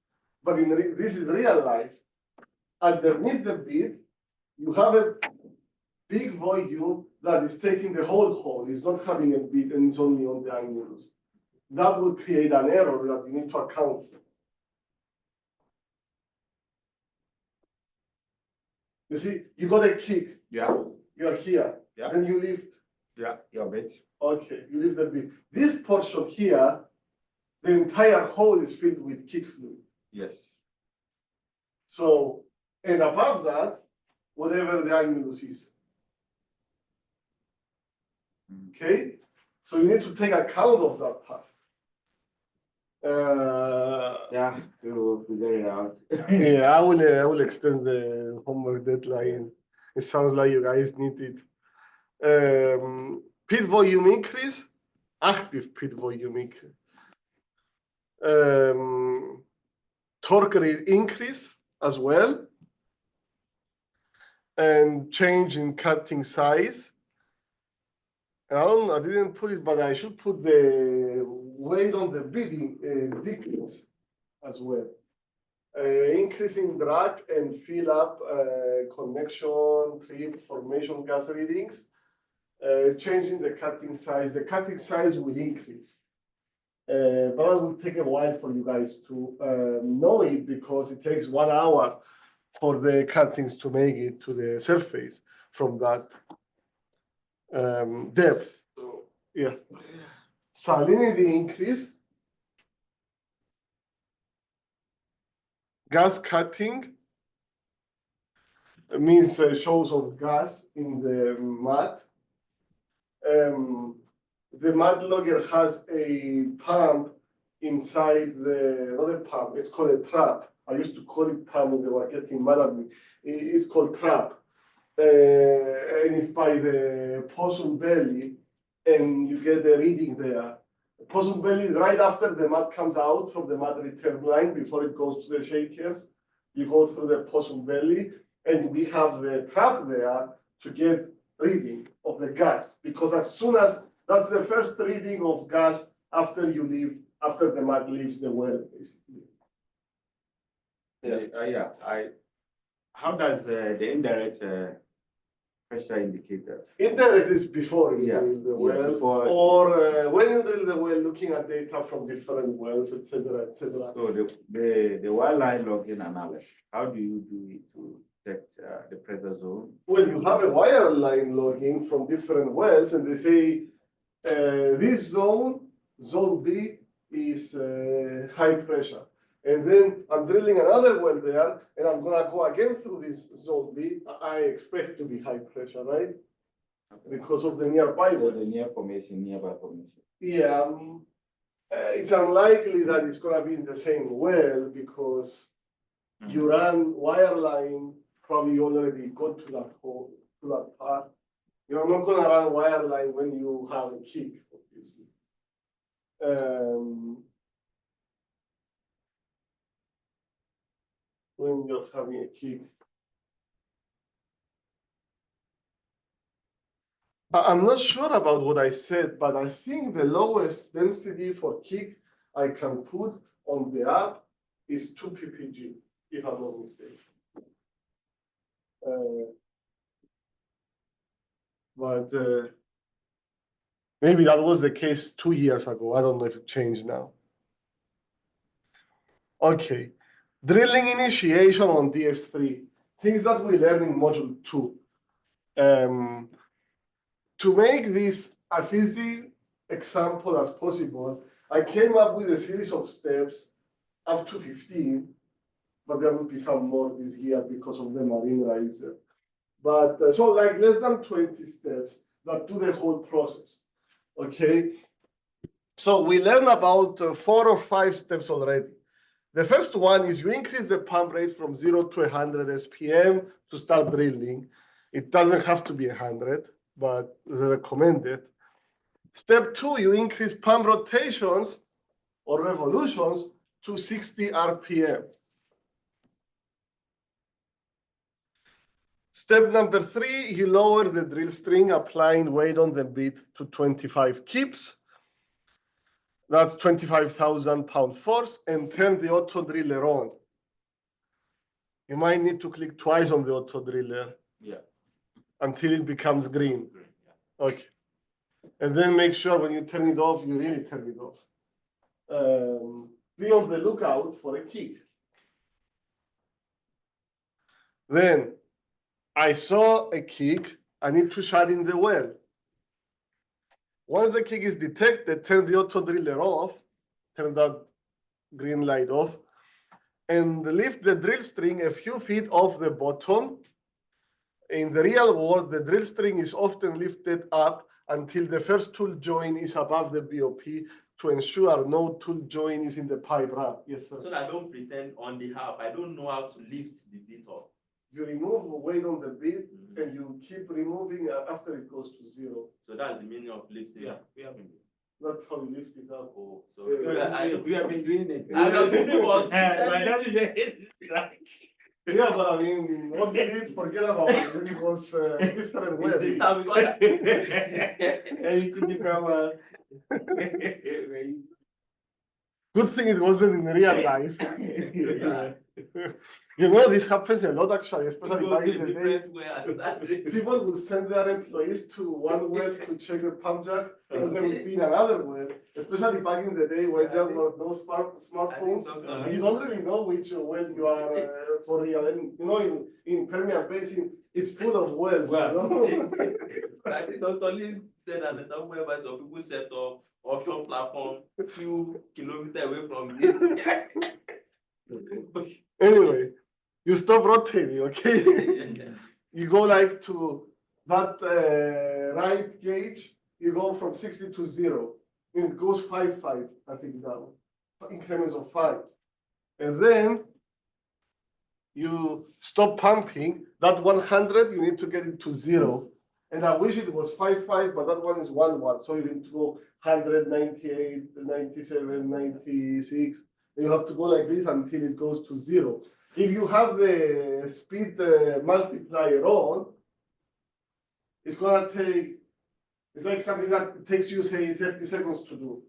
But this is real life. Underneath the bit, you have a big volume that is taking the whole hole. It's not having a bit and it's only on the annulus. That will create an error that you need to account for. You see, you got a kick. Yeah. You're here. Yeah. Then you lift. Yeah. Your bit. Okay, you lift the bit. This portion here, the entire hole is filled with kick fluid. Yes. So, and above that, whatever the annulus is. Okay? So you need to take account of that part. Yeah. To figure it out. Yeah, I will extend the homework deadline. It sounds like you guys need it. Pit volume increase, active pit volume increase. Torque rate increase as well. And change in cutting size. I didn't put it, but I should put the weight on the bidding decrease as well. Increasing drag and fill up connection, trip, formation gas readings. Changing the cutting size. The cutting size will increase. But it will take a while for you guys to know it because it takes 1 hour for the cuttings to make it to the surface from that depth. So, yeah. Salinity increase. Gas cutting means shows of gas in the mud. The mud logger has a pump inside not a pump, it's called a trap. I used to call it pump when they were getting mad at me. It's called trap. And it's by the possum belly, and you get the reading there. Possum belly is right after the mud comes out from the mud return line before it goes to the shakers. You go through the possum belly, and we have the trap there to get reading of the gas, because as soon as that's the first reading of gas after you leave, after the mud leaves the well, basically. How does the indirect pressure indicator? Indirect is before you Yeah, drill the yeah, well, before- or when you drill the well, looking at data from different wells, etc., etc. So the wireline logging analysis, how do you do it to detect the pressure zone? Well, you have a wireline logging from different wells, and they say this zone, zone B, is high pressure. And then I'm drilling another well there, and I'm gonna go again through this zone B. I expect to be high pressure, right? Okay. Because of the nearby So well. the nearby formation. Yeah, it's unlikely that it's gonna be in the same well because you run wireline, probably you already got to that hole, to that part. You're not gonna run wireline when you have a kick, obviously. When you're having a kick. I'm not sure about what I said, but I think the lowest density for kick I can put on the app is 2 ppg, if I'm not mistaken. But maybe that was the case 2 years ago. I don't know if it changed now. Okay, drilling initiation on DS3, things that we learned in module 2. To make this as easy example as possible, I came up with a series of steps up to 15, but there will be some more this year because of the marine riser. But so like less than 20 steps that do the whole process, okay? So we learned about 4 or 5 steps already. The first one is you increase the pump rate from 0 to 100 SPM to start drilling. It doesn't have to be 100, but recommended. Step 2, you increase pump rotations or revolutions to 60 RPM. Step number 3, you lower the drill string, applying weight on the bit to 25 kips. That's 25,000 pound force, and turn the auto driller on. You might need to click twice on the auto driller. Yeah. Until it becomes green. Okay. And then make sure when you turn it off, you really turn it off. Be on the lookout for a kick. Then I saw a kick. I need to shut in the well. Once the kick is detected, turn the auto driller off, turn that green light off, and lift the drill string a few feet off the bottom. In the real world, the drill string is often lifted up until the first tool joint is above the BOP to ensure no tool joint is in the pipe wrap. Yes, sir. So that I don't pretend on the half. I don't know how to lift the bit up. You remove weight on the bit and you keep removing after it goes to 0. So that's the meaning of lifting. Yeah, we have been. That's how you lift it up. Oh, so We have been doing it. I don't know what That is it. Yeah, but I mean, what you did, forget about it. It was different way. Good thing it wasn't in real life. You know, this happens a lot actually, especially back in the day. People will send their employees to one well to check the pump jack, and there will be another well, especially back in the day when there was no smartphones. You don't really know which well you are for real. And you know, in Permian Basin, it's full of wells. You know? I think Dr. Lee said that the somewhere by some people set up offshore platform a few kilometers away from here. Anyway, you stop rotating, okay? You go like to that right gauge, you go from 60 to 0. And it goes 5, I think down, increments of 5. And then you stop pumping. That 100, you need to get it to 0. And I wish it was 5.5, but that one is 1.1. So you need to go 198, 97, 96. And you have to go like this until it goes to 0. If you have the speed multiplier on, it's gonna take, it's like something that takes you, say, 30 seconds to do.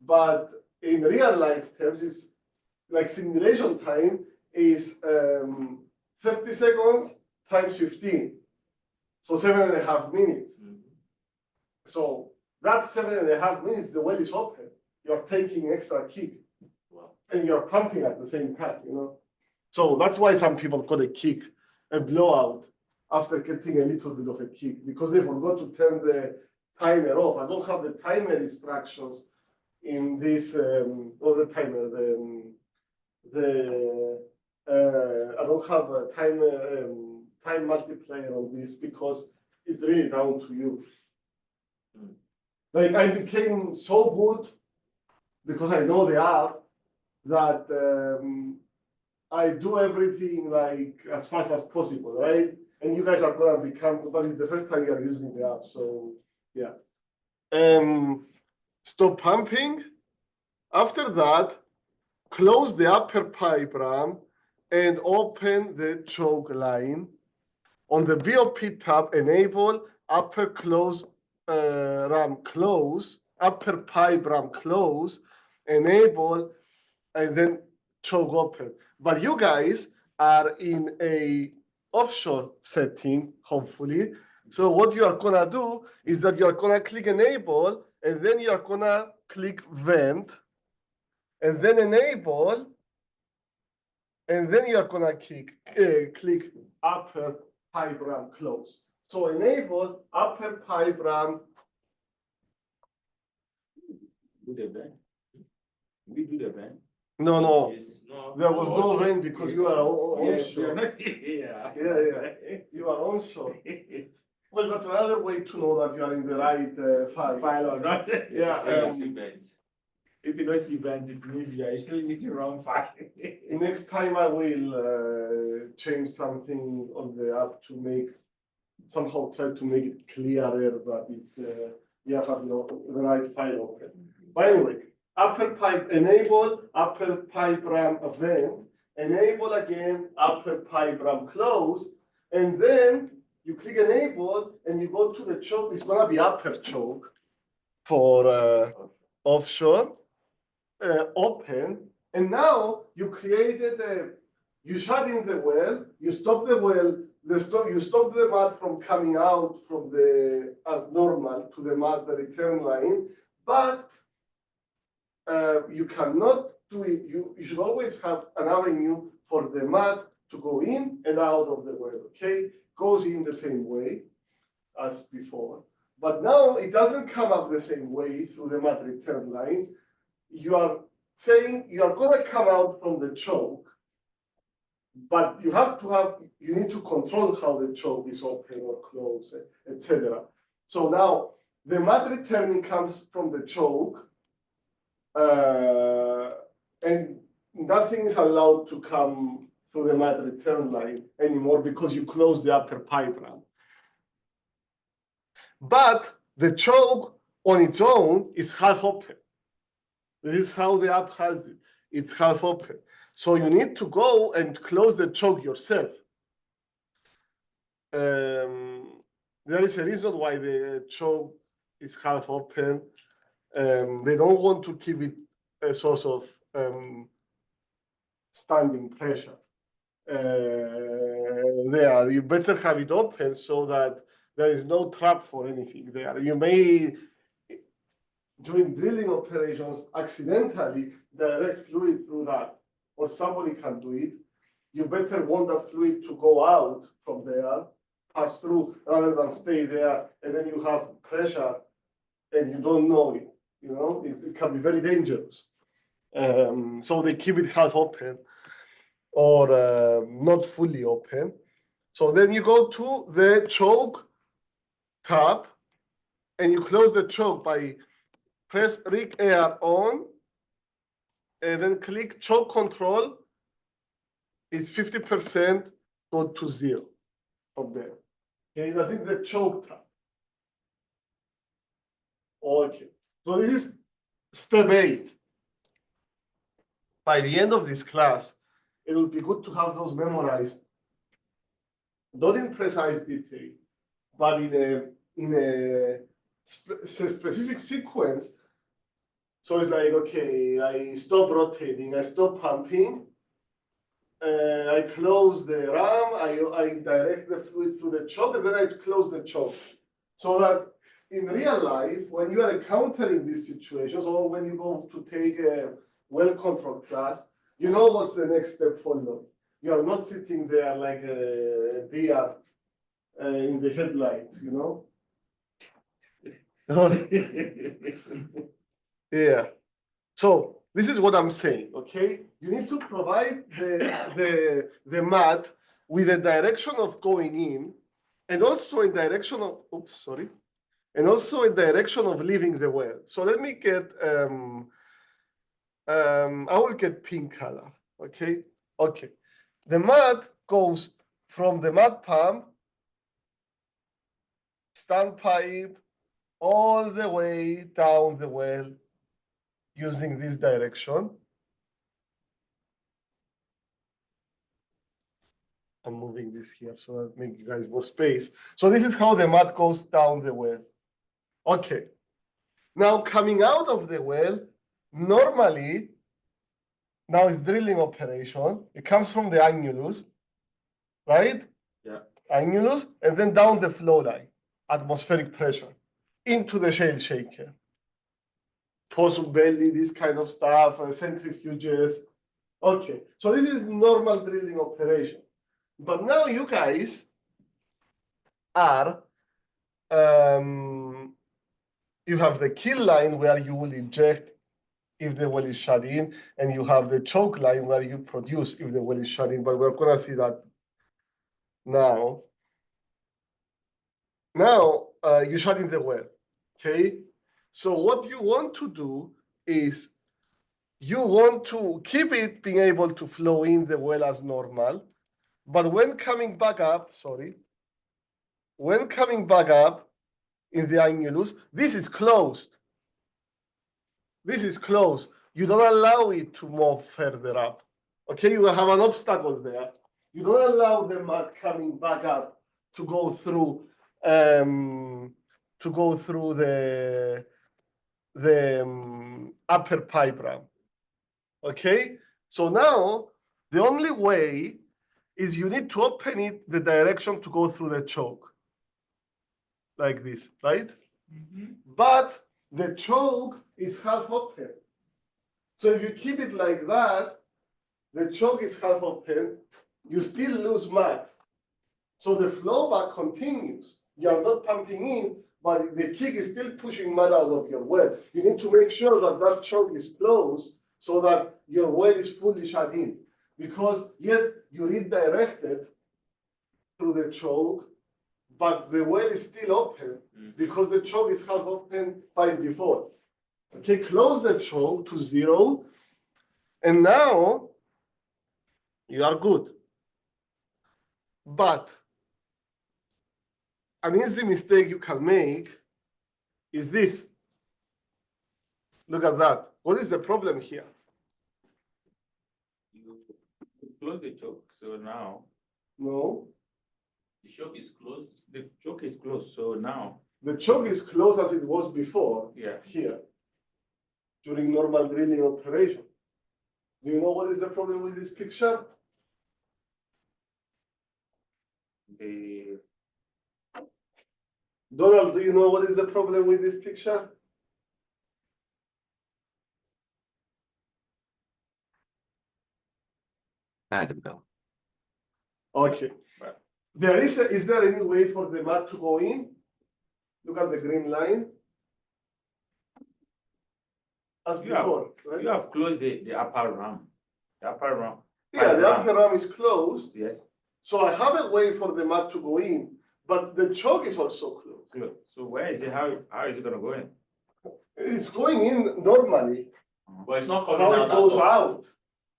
But in real life terms, it's like simulation time is 30 seconds times 15. So 7.5 minutes. So that's 7.5 minutes, the well is open. You're taking extra kick. Wow. And you're pumping at the same time, you know. So that's why some people call a kick a blowout after getting a little bit of a kick, because they forgot to turn the timer off. I don't have the timer instructions in this or the timer, I don't have a timer time multiplier on this because it's really down to you. Like I became so good because I know the app that I do everything like as fast as possible, right? And you guys are gonna become, but it's the first time you are using the app, so yeah. Stop pumping. After that, close the upper pipe ram and open the choke line. On the BOP tab, enable upper close ram close, upper pipe ram close, enable, and then choke open. But you guys are in a offshore setting, hopefully. So what you are gonna do is that you are gonna click enable, and then you are gonna click vent, and then enable, and then you are gonna click upper pipe ram close. So enable upper pipe ram. Do the vent. We do the vent. No, no, Yes, no. there was no vent because you are Yes, we onshore. are not here. Yeah. You are onshore. Well, that's another way to know that you are in the right file. File or not. Yeah. If you don't see vent, it means you are still using wrong file. Next time I will change something on the app to make somehow try to make it clearer that it's you have the right file open. But anyway, upper pipe enable, upper pipe ram vent, enable again, upper pipe ram close, and then you click enable and you go to the choke. It's gonna be upper choke for offshore. Open, and now you created you shut in the well, you stop the well, you stop the mud from coming out from the as normal to the mud, the return line, but you cannot do it. You should always have an avenue for the mud to go in and out of the well. Okay, goes in the same way as before, but now it doesn't come up the same way through the mud return line. You are saying you are going to come out from the choke, but you need to control how the choke is open or closed, etc. So now the mud returning comes from the choke, and nothing is allowed to come through the mud return line anymore because you close the upper pipe ram. But the choke on its own is half open. This is how the app has it. It's half open. So you need to go and close the choke yourself. There is a reason why the choke is half open. They don't want to keep it a source of standing pressure. There, you better have it open so that there is no trap for anything there. You may, during drilling operations, accidentally direct fluid through that, or somebody can do it. You better want that fluid to go out from there, pass through, rather than stay there, and then you have pressure and you don't know it. You know, it can be very dangerous. So they keep it half open or not fully open. So then you go to the choke tab and you close the choke by press rig air on and then click choke control. It's 50%, go to 0 from there. Okay, that's in the choke tab. Okay, so this is step 8. By the end of this class, it will be good to have those memorized, not in precise detail, but in a specific sequence. So it's like, okay, I stop rotating, I stop pumping, I close the ram, I direct the fluid through the choke, and then I close the choke. So that in real life, when you are encountering these situations, or when you go to take a well-controlled class, you know what's the next step followed. You are not sitting there like a deer in the headlights, you know? Yeah. So this is what I'm saying, okay? You need to provide the mat with a direction of going in, and also a direction of, oops, sorry, and also a direction of leaving the well. So let me get, I will get pink color, okay? Okay. The mat goes from the mat pump, standpipe, all the way down the well using this direction. I'm moving this here so that make you guys more space. So this is how the mat goes down the well. Okay. Now coming out of the well, normally, now it's drilling operation. It comes from the annulus, right? Yeah. Annulus, and then down the flow line, atmospheric pressure, into the shale shaker. Possum belly, this kind of stuff, centrifuges. Okay, so this is normal drilling operation. But now you guys are, you have the kill line where you will inject if the well is shut in, and you have the choke line where you produce if the well is shut in, but we're gonna see that now. Now, you shut in the well, okay? So what you want to do is you want to keep it being able to flow in the well as normal, but when coming back up, when coming back up in the annulus, this is closed. This is closed. You don't allow it to move further up. Okay, you have an obstacle there. You don't allow the mat coming back up to go through the upper pipe ram. Okay, so now the only way is you need to open it the direction to go through the choke, like this, right? But the choke is half open. So if you keep it like that, the choke is half open, you still lose mat. So the flow back continues. You are not pumping in, but the kick is still pushing mud out of your well. You need to make sure that that choke is closed so that your well is fully shut in. Because yes, you redirected through the choke, but the well is still open because the choke is half open by default. Okay, close the choke to 0, and now you are good. But an easy mistake you can make is this. Look at that. What is the problem here? You close the choke, so now No. The choke is closed. the choke is closed, so now. The choke is closed as it was before, Yeah. here, during normal drilling operation. Do you know what is the problem with this picture? The Donald, do you know what is the problem with this picture? I don't know. Okay. Is there any way for the mat to go in? Look at the green line. As You have- before, right? you have closed the upper ram. The upper ram. Yeah, the ram. upper ram is closed. Yes. So I have a way for the mat to go in, but the choke is also closed. Closed. So where is it? How is it gonna go in? It's going in normally. But it's not coming How out it goes at all. out.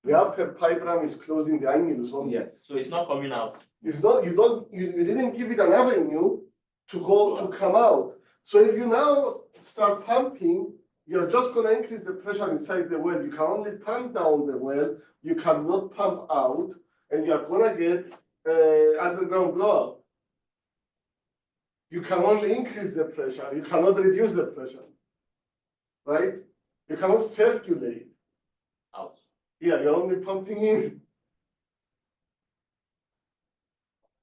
The upper pipe ram is closing the annulus only. Yes. So it's not coming out. It's not, you didn't give it an avenue to go, to come out. So if you now start pumping, you're just gonna increase the pressure inside the well. You can only pump down the well, you cannot pump out, and you're gonna get underground blowout. You can only increase the pressure, you cannot reduce the pressure, right? You cannot circulate. Out. Yeah, you're only pumping in.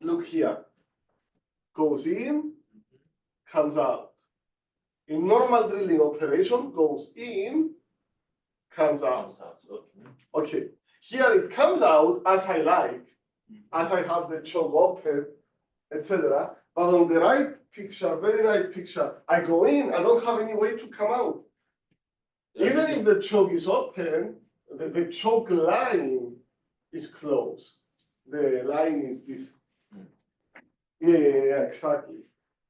Look here, goes in, comes out. In normal drilling operation, goes in, comes out. Comes out. Okay. Okay, here it comes out as I like, as I have the choke open, etc. But on the right picture, very right picture, I go in, I don't have any way to come out. Even if the choke is open, the choke line is closed. The line is this. Yeah, exactly.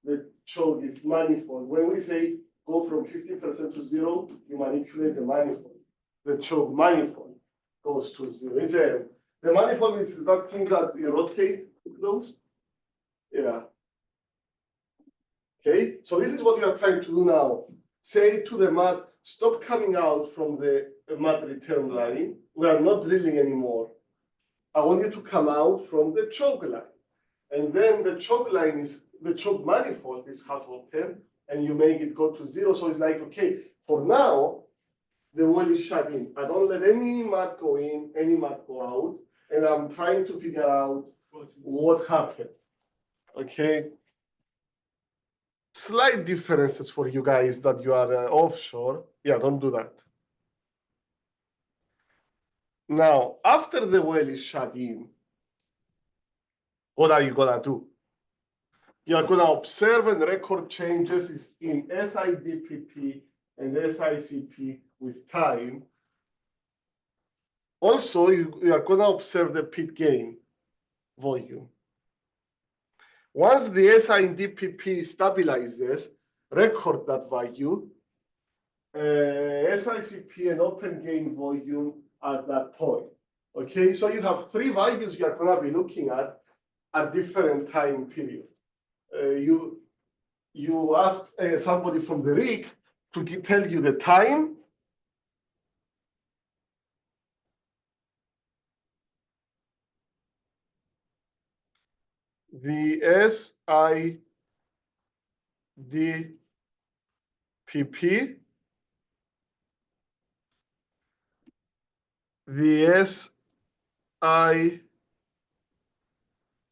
The choke is manifold. When we say go from 50% to 0, you manipulate the manifold. The choke manifold goes to 0. It's the manifold is that thing that you rotate to close. Yeah. Okay, so this is what we are trying to do now. Say to the mat, stop coming out from the mat return line. We are not drilling anymore. I want you to come out from the choke line. And then the choke line is, the choke manifold is half open, and you make it go to 0. So it's like, okay, for now, the well is shut in. I don't let any mat go in, any mat go out, and I'm trying to figure out what happened. Okay. Slight differences for you guys that you are offshore. Yeah, don't do that. Now, after the well is shut in, what are you gonna do? You're gonna observe and record changes in SIDPP and SICP with time. Also, you are gonna observe the pit gain volume. Once the SIDPP stabilizes, record that value, SICP and open gain volume at that point. Okay, so you have 3 values you are gonna be looking at different time periods. You ask somebody from the rig to tell you the time, the SIDPP, the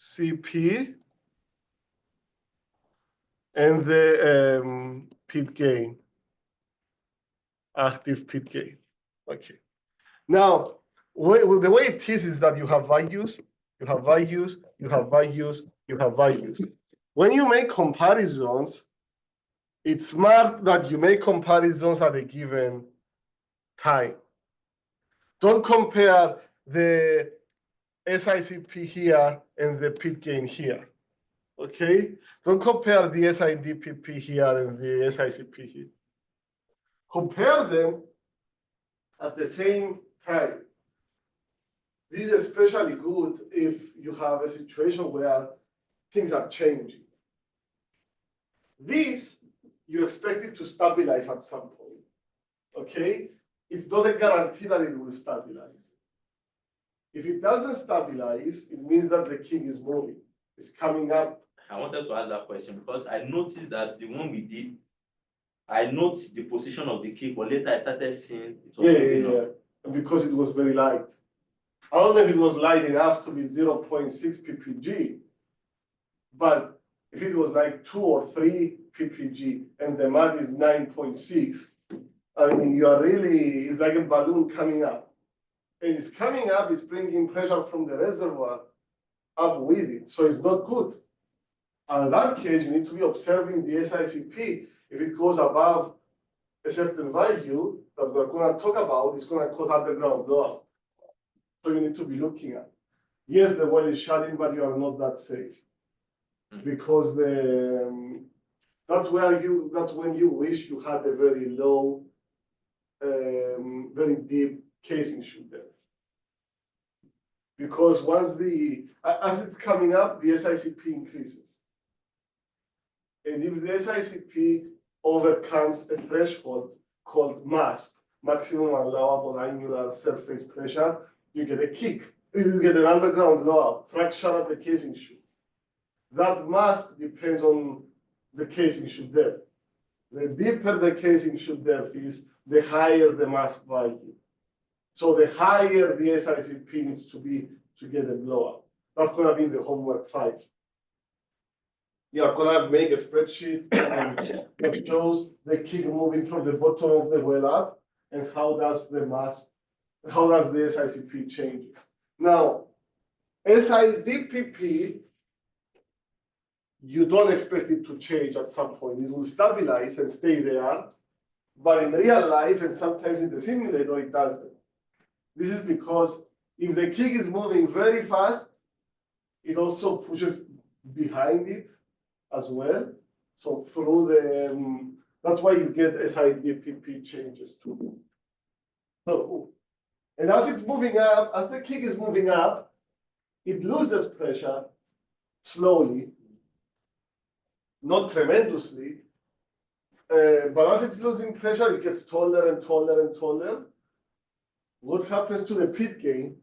SICP, and the pit gain, active pit gain. Okay. Now, the way it is that you have values, you have values, you have values, you have values. When you make comparisons, it's smart that you make comparisons at a given time. Don't compare the SICP here and the pit gain here. Okay? Don't compare the SIDPP here and the SICP here. Compare them at the same time. This is especially good if you have a situation where things are changing. This, you expect it to stabilize at some point, okay? It's not a guarantee that it will stabilize. If it doesn't stabilize, it means that the king is moving, it's coming up. I wanted to ask that question because I noticed that the one we did, I noticed the position of the kick, but later I started seeing it was Yeah. Because it was very light. I don't know if it was light enough to be 0.6 ppg, but if it was like 2 or 3 ppg and the mud is 9.6, I mean, you are really, it's like a balloon coming up. And it's coming up, it's bringing pressure from the reservoir up with it. So it's not good. In that case, you need to be observing the SICP. If it goes above a certain value that we're going to talk about, it's going to cause underground blowout. So you need to be looking at. Yes, the well is shut in, but you are not that safe. Because that's when you wish you had a very low, very deep casing shoot there. because as it's coming up, the SICP increases. And if the SICP overcomes a threshold called MASP, maximum allowable annular surface pressure, you get a kick. You get an underground blowout, fracture of the casing shoe. That MASP depends on the casing shoe depth. The deeper the casing shoe depth is, the higher the MASP value. So the higher the SICP needs to be to get a blowout. That's going to be the homework 5. You're going to make a spreadsheet that shows the kick moving from the bottom of the well up and how does the SICP changes. Now, SIDPP, you don't expect it to change at some point. It will stabilize and stay there, but in real life and sometimes in the simulator, it doesn't. This is because if the kick is moving very fast, it also pushes behind it as well. So through the, that's why you get SIDPP changes too. So, and as it's moving up, as the kick is moving up, it loses pressure slowly, not tremendously, but as it's losing pressure, it gets taller and taller and taller. What happens to the pit gain?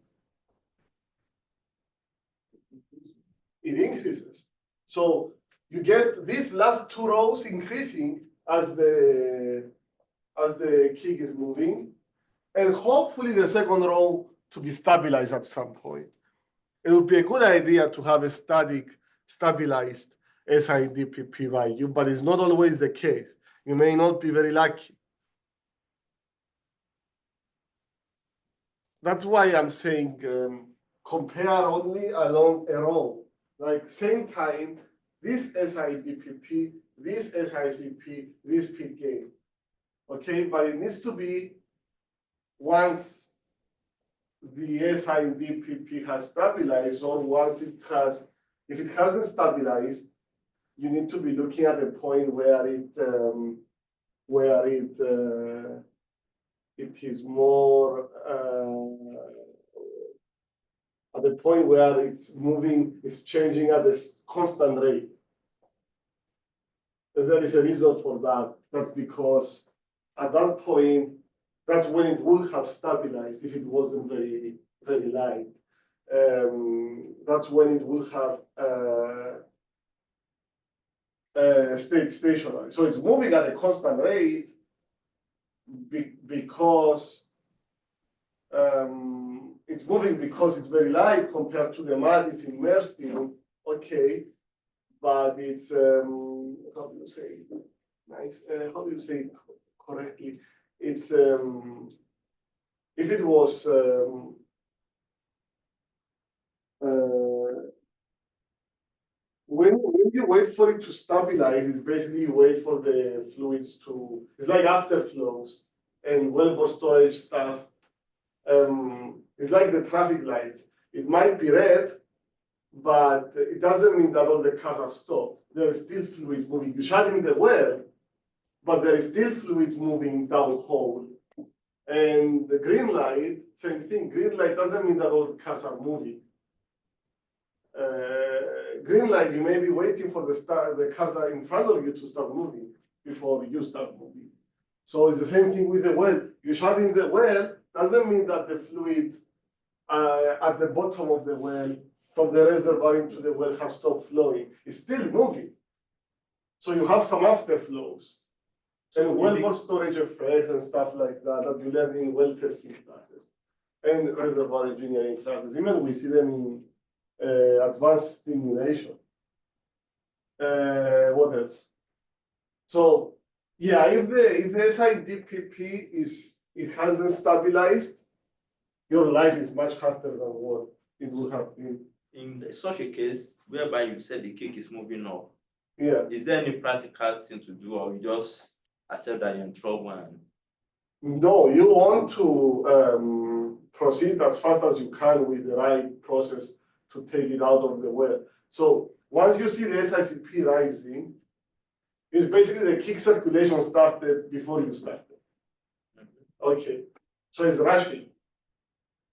It increases. So you get these last 2 rows increasing as the kick is moving, and hopefully the second row to be stabilized at some point. It would be a good idea to have a stabilized SIDPP value, but it's not always the case. You may not be very lucky. That's why I'm saying compare only along a row. Like same time, this SIDPP, this SICP, this pit gain. Okay, but it needs to be once the SIDPP has stabilized, or once it has, if it hasn't stabilized, you need to be looking at the point where it is more at the point where it's moving, it's changing at a constant rate. And there is a reason for that. That's because at that point, that's when it would have stabilized if it wasn't very, very light. That's when it would have stayed stationary. So it's moving at a constant rate because it's moving because it's very light compared to the mud it's immersed in. Okay, but it's how do you say it? Nice. How do you say it correctly? It's if it was when you wait for it to stabilize, it's basically you wait for the fluids to. It's like afterflows and wellbore storage stuff. It's like the traffic lights. It might be red, but it doesn't mean that all the cars are stopped. There is still fluids moving. You shut in the well, but there is still fluids moving downhole. And the green light, same thing. Green light doesn't mean that all the cars are moving. Green light, you may be waiting for the cars are in front of you to start moving before you start moving. So it's the same thing with the well. You shut in the well, doesn't mean that the fluid at the bottom of the well from the reservoir into the well has stopped flowing. It's still moving. So you have some afterflows. And wellbore storage effects and stuff like that that you learn in well testing classes and reservoir engineering classes. Even we see them in advanced stimulation. What else? So yeah, if the SIDPP it hasn't stabilized, your life is much harder than what it would have been. In such a case, whereby you said the cake is moving up, Yeah. is there any practical thing to do, or you just accept that you're in trouble? And no, you want to proceed as fast as you can with the right process to take it out of the well. So once you see the SICP rising, it's basically the kick circulation started before you started. Okay, so it's rushing.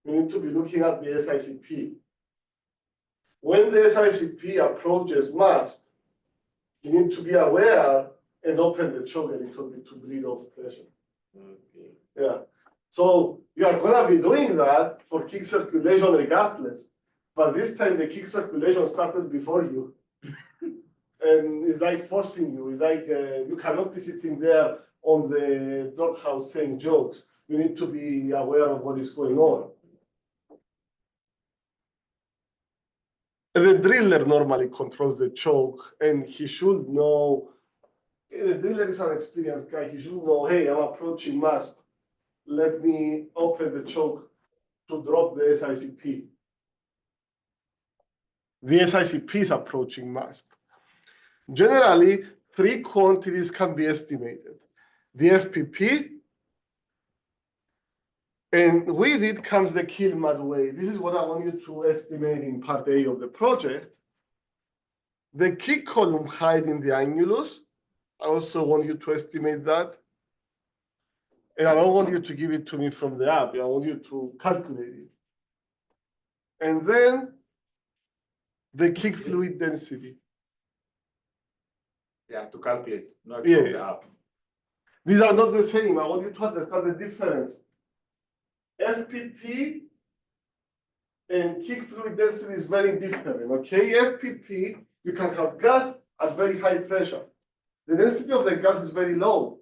you need to be looking at the SICP. When the SICP approaches mass, you need to be aware and open the choke a little bit to bleed off pressure. Okay. Yeah. So you are gonna be doing that for kick circulation regardless, but this time the kick circulation started before you, and it's like forcing you. It's like you cannot be sitting there on the doghouse saying jokes. You need to be aware of what is going on. And the driller normally controls the choke, and he should know. The driller is an experienced guy. He should know, hey, I'm approaching mass. Let me open the choke to drop the SICP. The SICP is approaching mass. Generally, three quantities can be estimated. The FPP, and with it comes the kill mud weight. This is what I want you to estimate in part A of the project. The kick column height in the annulus, I also want you to estimate that. And I don't want you to give it to me from the app. I want you to calculate it. And then the kick fluid density. Yeah, to calculate, not Yeah. from the app. These are not the same. I want you to understand the difference. FPP and kick fluid density is very different, okay? FPP, you can have gas at very high pressure. The density of the gas is very low.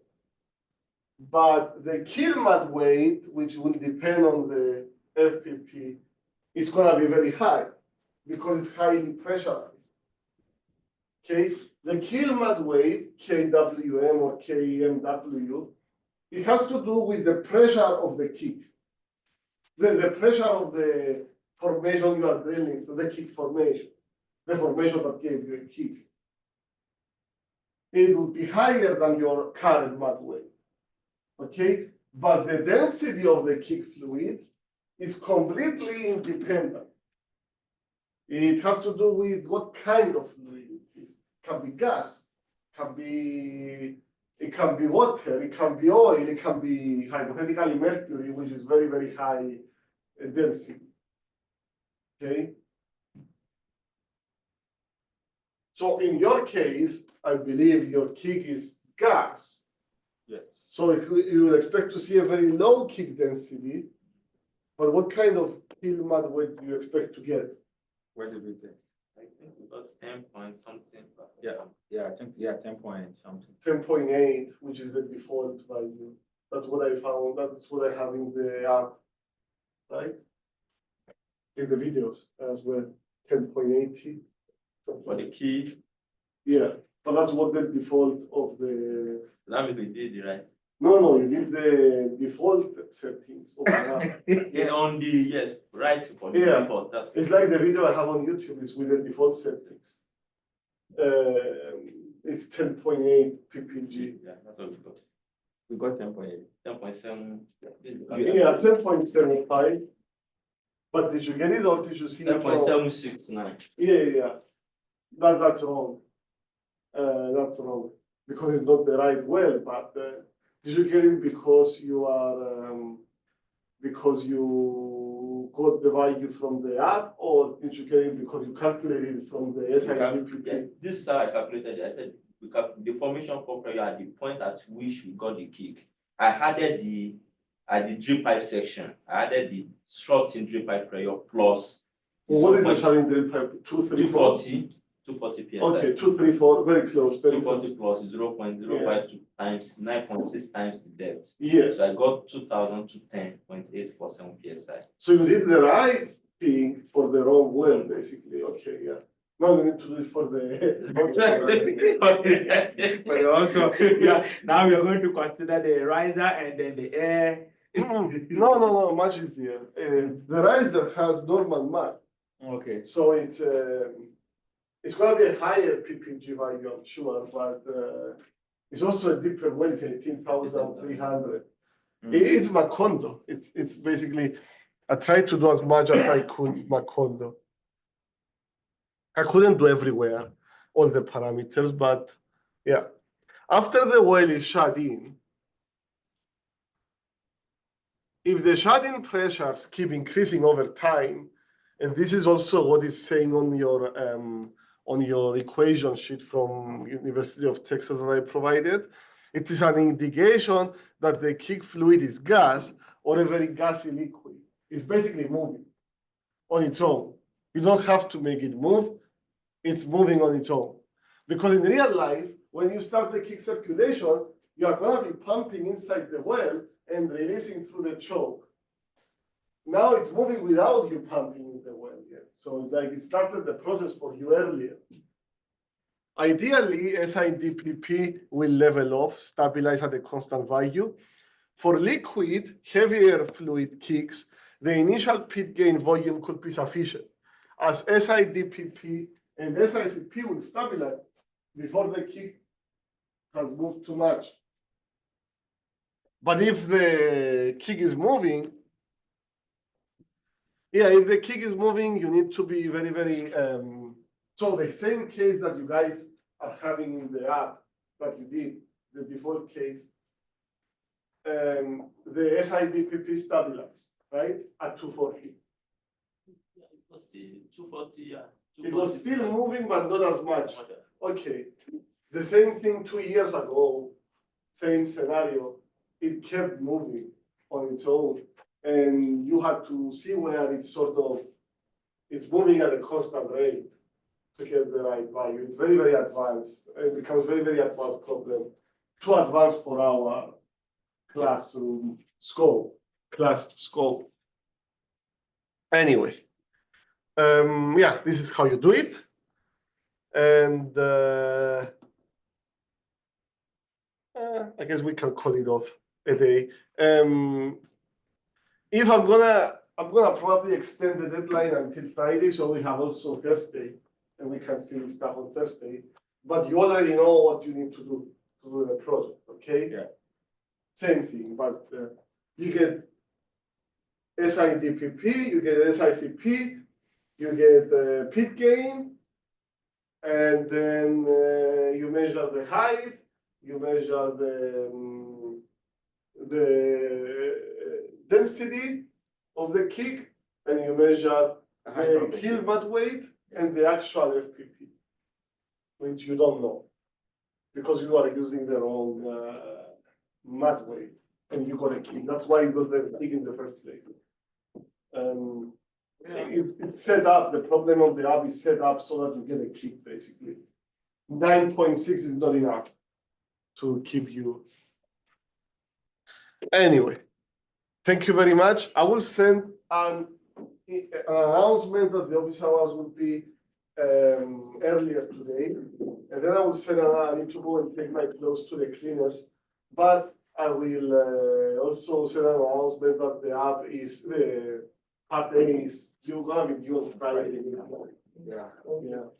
But the kill mud weight, which will depend on the FPP, is gonna be very high because it's highly pressurized. Okay, the kill mud weight, KWM or KMW, it has to do with the pressure of the kick. The pressure of the formation you are drilling, so the kick formation, the formation that gave you a kick. It would be higher than your current mud weight. Okay, but the density of the kick fluid is completely independent. It has to do with what kind of fluid it is. It can be gas, it can be water, it can be oil, it can be hypothetically mercury, which is very, very high density. Okay. So in your case, I believe your kick is gas. Yes. So if you will expect to see a very low kick density, but what kind of kill mud weight do you expect to get? Where did we get? I think we got 10 point something. Yeah, I think 10 point something. 10.8, which is the default value. That's what I found. That's what I have in the app, right? In the videos as well, 10.80. For the key, Yeah, but that's what the default of the. that means we did it right. No, you did the default settings of the app. Yeah, on the, yes, right, for the Yeah. default, that's. It's like the video I have on YouTube is with the default settings. It's 10.8 ppg. Yeah, that's what we got. We got 10.8. 10.7. Yeah, 10.75. But did you get it or did you see it wrong? 10.769. Yeah. That's wrong. That's wrong because it's not the right well. But did you get it because you are because you got the value from the app, or did you get it because you calculated it from the SIPP? Yeah, this is how I calculated it. I said the formation for prayer at the point at which we got the kick. I added at the drip pipe section, I added the short in drip pipe pressure plus. Well, what is the short drip pipe? 240. 240 psi. Okay, 234, very close. Very 240 plus 0.052 times 9.6 times the depth. Yes. So I got 2,000 to 10.847 psi. So you did the right thing for the wrong well, basically. Okay, yeah. Now you need to do it for the. But also, yeah, now we are going to consider the riser and then the air. No, much easier. The riser has normal mud. Okay. So it's going to be a higher PPG value, I'm sure, but it's also a deeper well, it's 18,300. It's Macondo. It's basically, I tried to do as much as I could with Macondo. I couldn't do everywhere, all the parameters, but yeah. After the well is shut in, if the shut-in pressures keep increasing over time, and this is also what is saying on your equation sheet from University of Texas that I provided, it is an indication that the kick fluid is gas or a very gassy liquid. It's basically moving on its own. You don't have to make it move. It's moving on its own. Because in real life, when you start the kick circulation, you are going to be pumping inside the well and releasing through the choke. Now it's moving without you pumping in the well yet. So it's like it started the process for you earlier. Ideally, SIDPP will level off, stabilize at a constant value. For liquid, heavier fluid kicks, the initial pit gain volume could be sufficient, as SIDPP and SICP will stabilize before the kick has moved too much. But if the kick is moving, if the kick is moving, you need to be very, very, so the same case that you guys are having in the app that you did, the default case, the SIDPP stabilized, right, at 240. Yeah, it was still 240, yeah. It was still moving, but not as much. Okay, the same thing 2 years ago, same scenario, it kept moving on its own. And you had to see where it's it's moving at a constant rate to get the right value. It's very, very advanced. It becomes very, very advanced problem. Too advanced for our classroom class scope. Anyway, this is how you do it. And I guess we can call it off a day. If I'm gonna probably extend the deadline until Friday, so we have also Thursday, and we can see stuff on Thursday. But you already know what you need to do the project, okay? Yeah. Same thing, but you get SIDPP, you get SICP, you get pit gain, and then you measure the height, you measure the density of the kick, and you measure the kill mat weight and the actual FPP, which you don't know because you are using the wrong mat weight and you got a kick. That's why you got the kick in the first place. It's set up, the problem of the app is set up so that you get a kick basically. 9.6 is not enough to keep you. Anyway, thank you very much. I will send an announcement that the office hours will be earlier today. And then I will send I need to go and take my clothes to the cleaners. But I will also send an announcement that the app is, the part A is gonna be due on Friday. Yeah.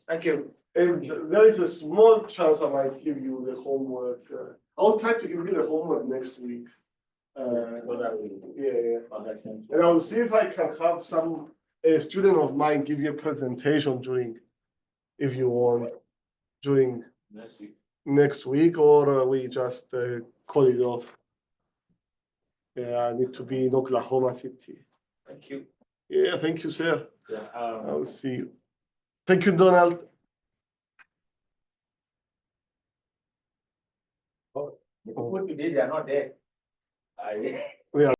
Thank you. And there is a small chance I might give you the homework. I'll try to give you the homework next week. Yeah. And I will see if I can have a student of mine give you a presentation if you want, during next week, or we just call it off. Yeah, I need to be in Oklahoma City. Thank you. Yeah, thank you, sir. Yeah. I will see you. Thank you, Donald. The people today, they are not there. We are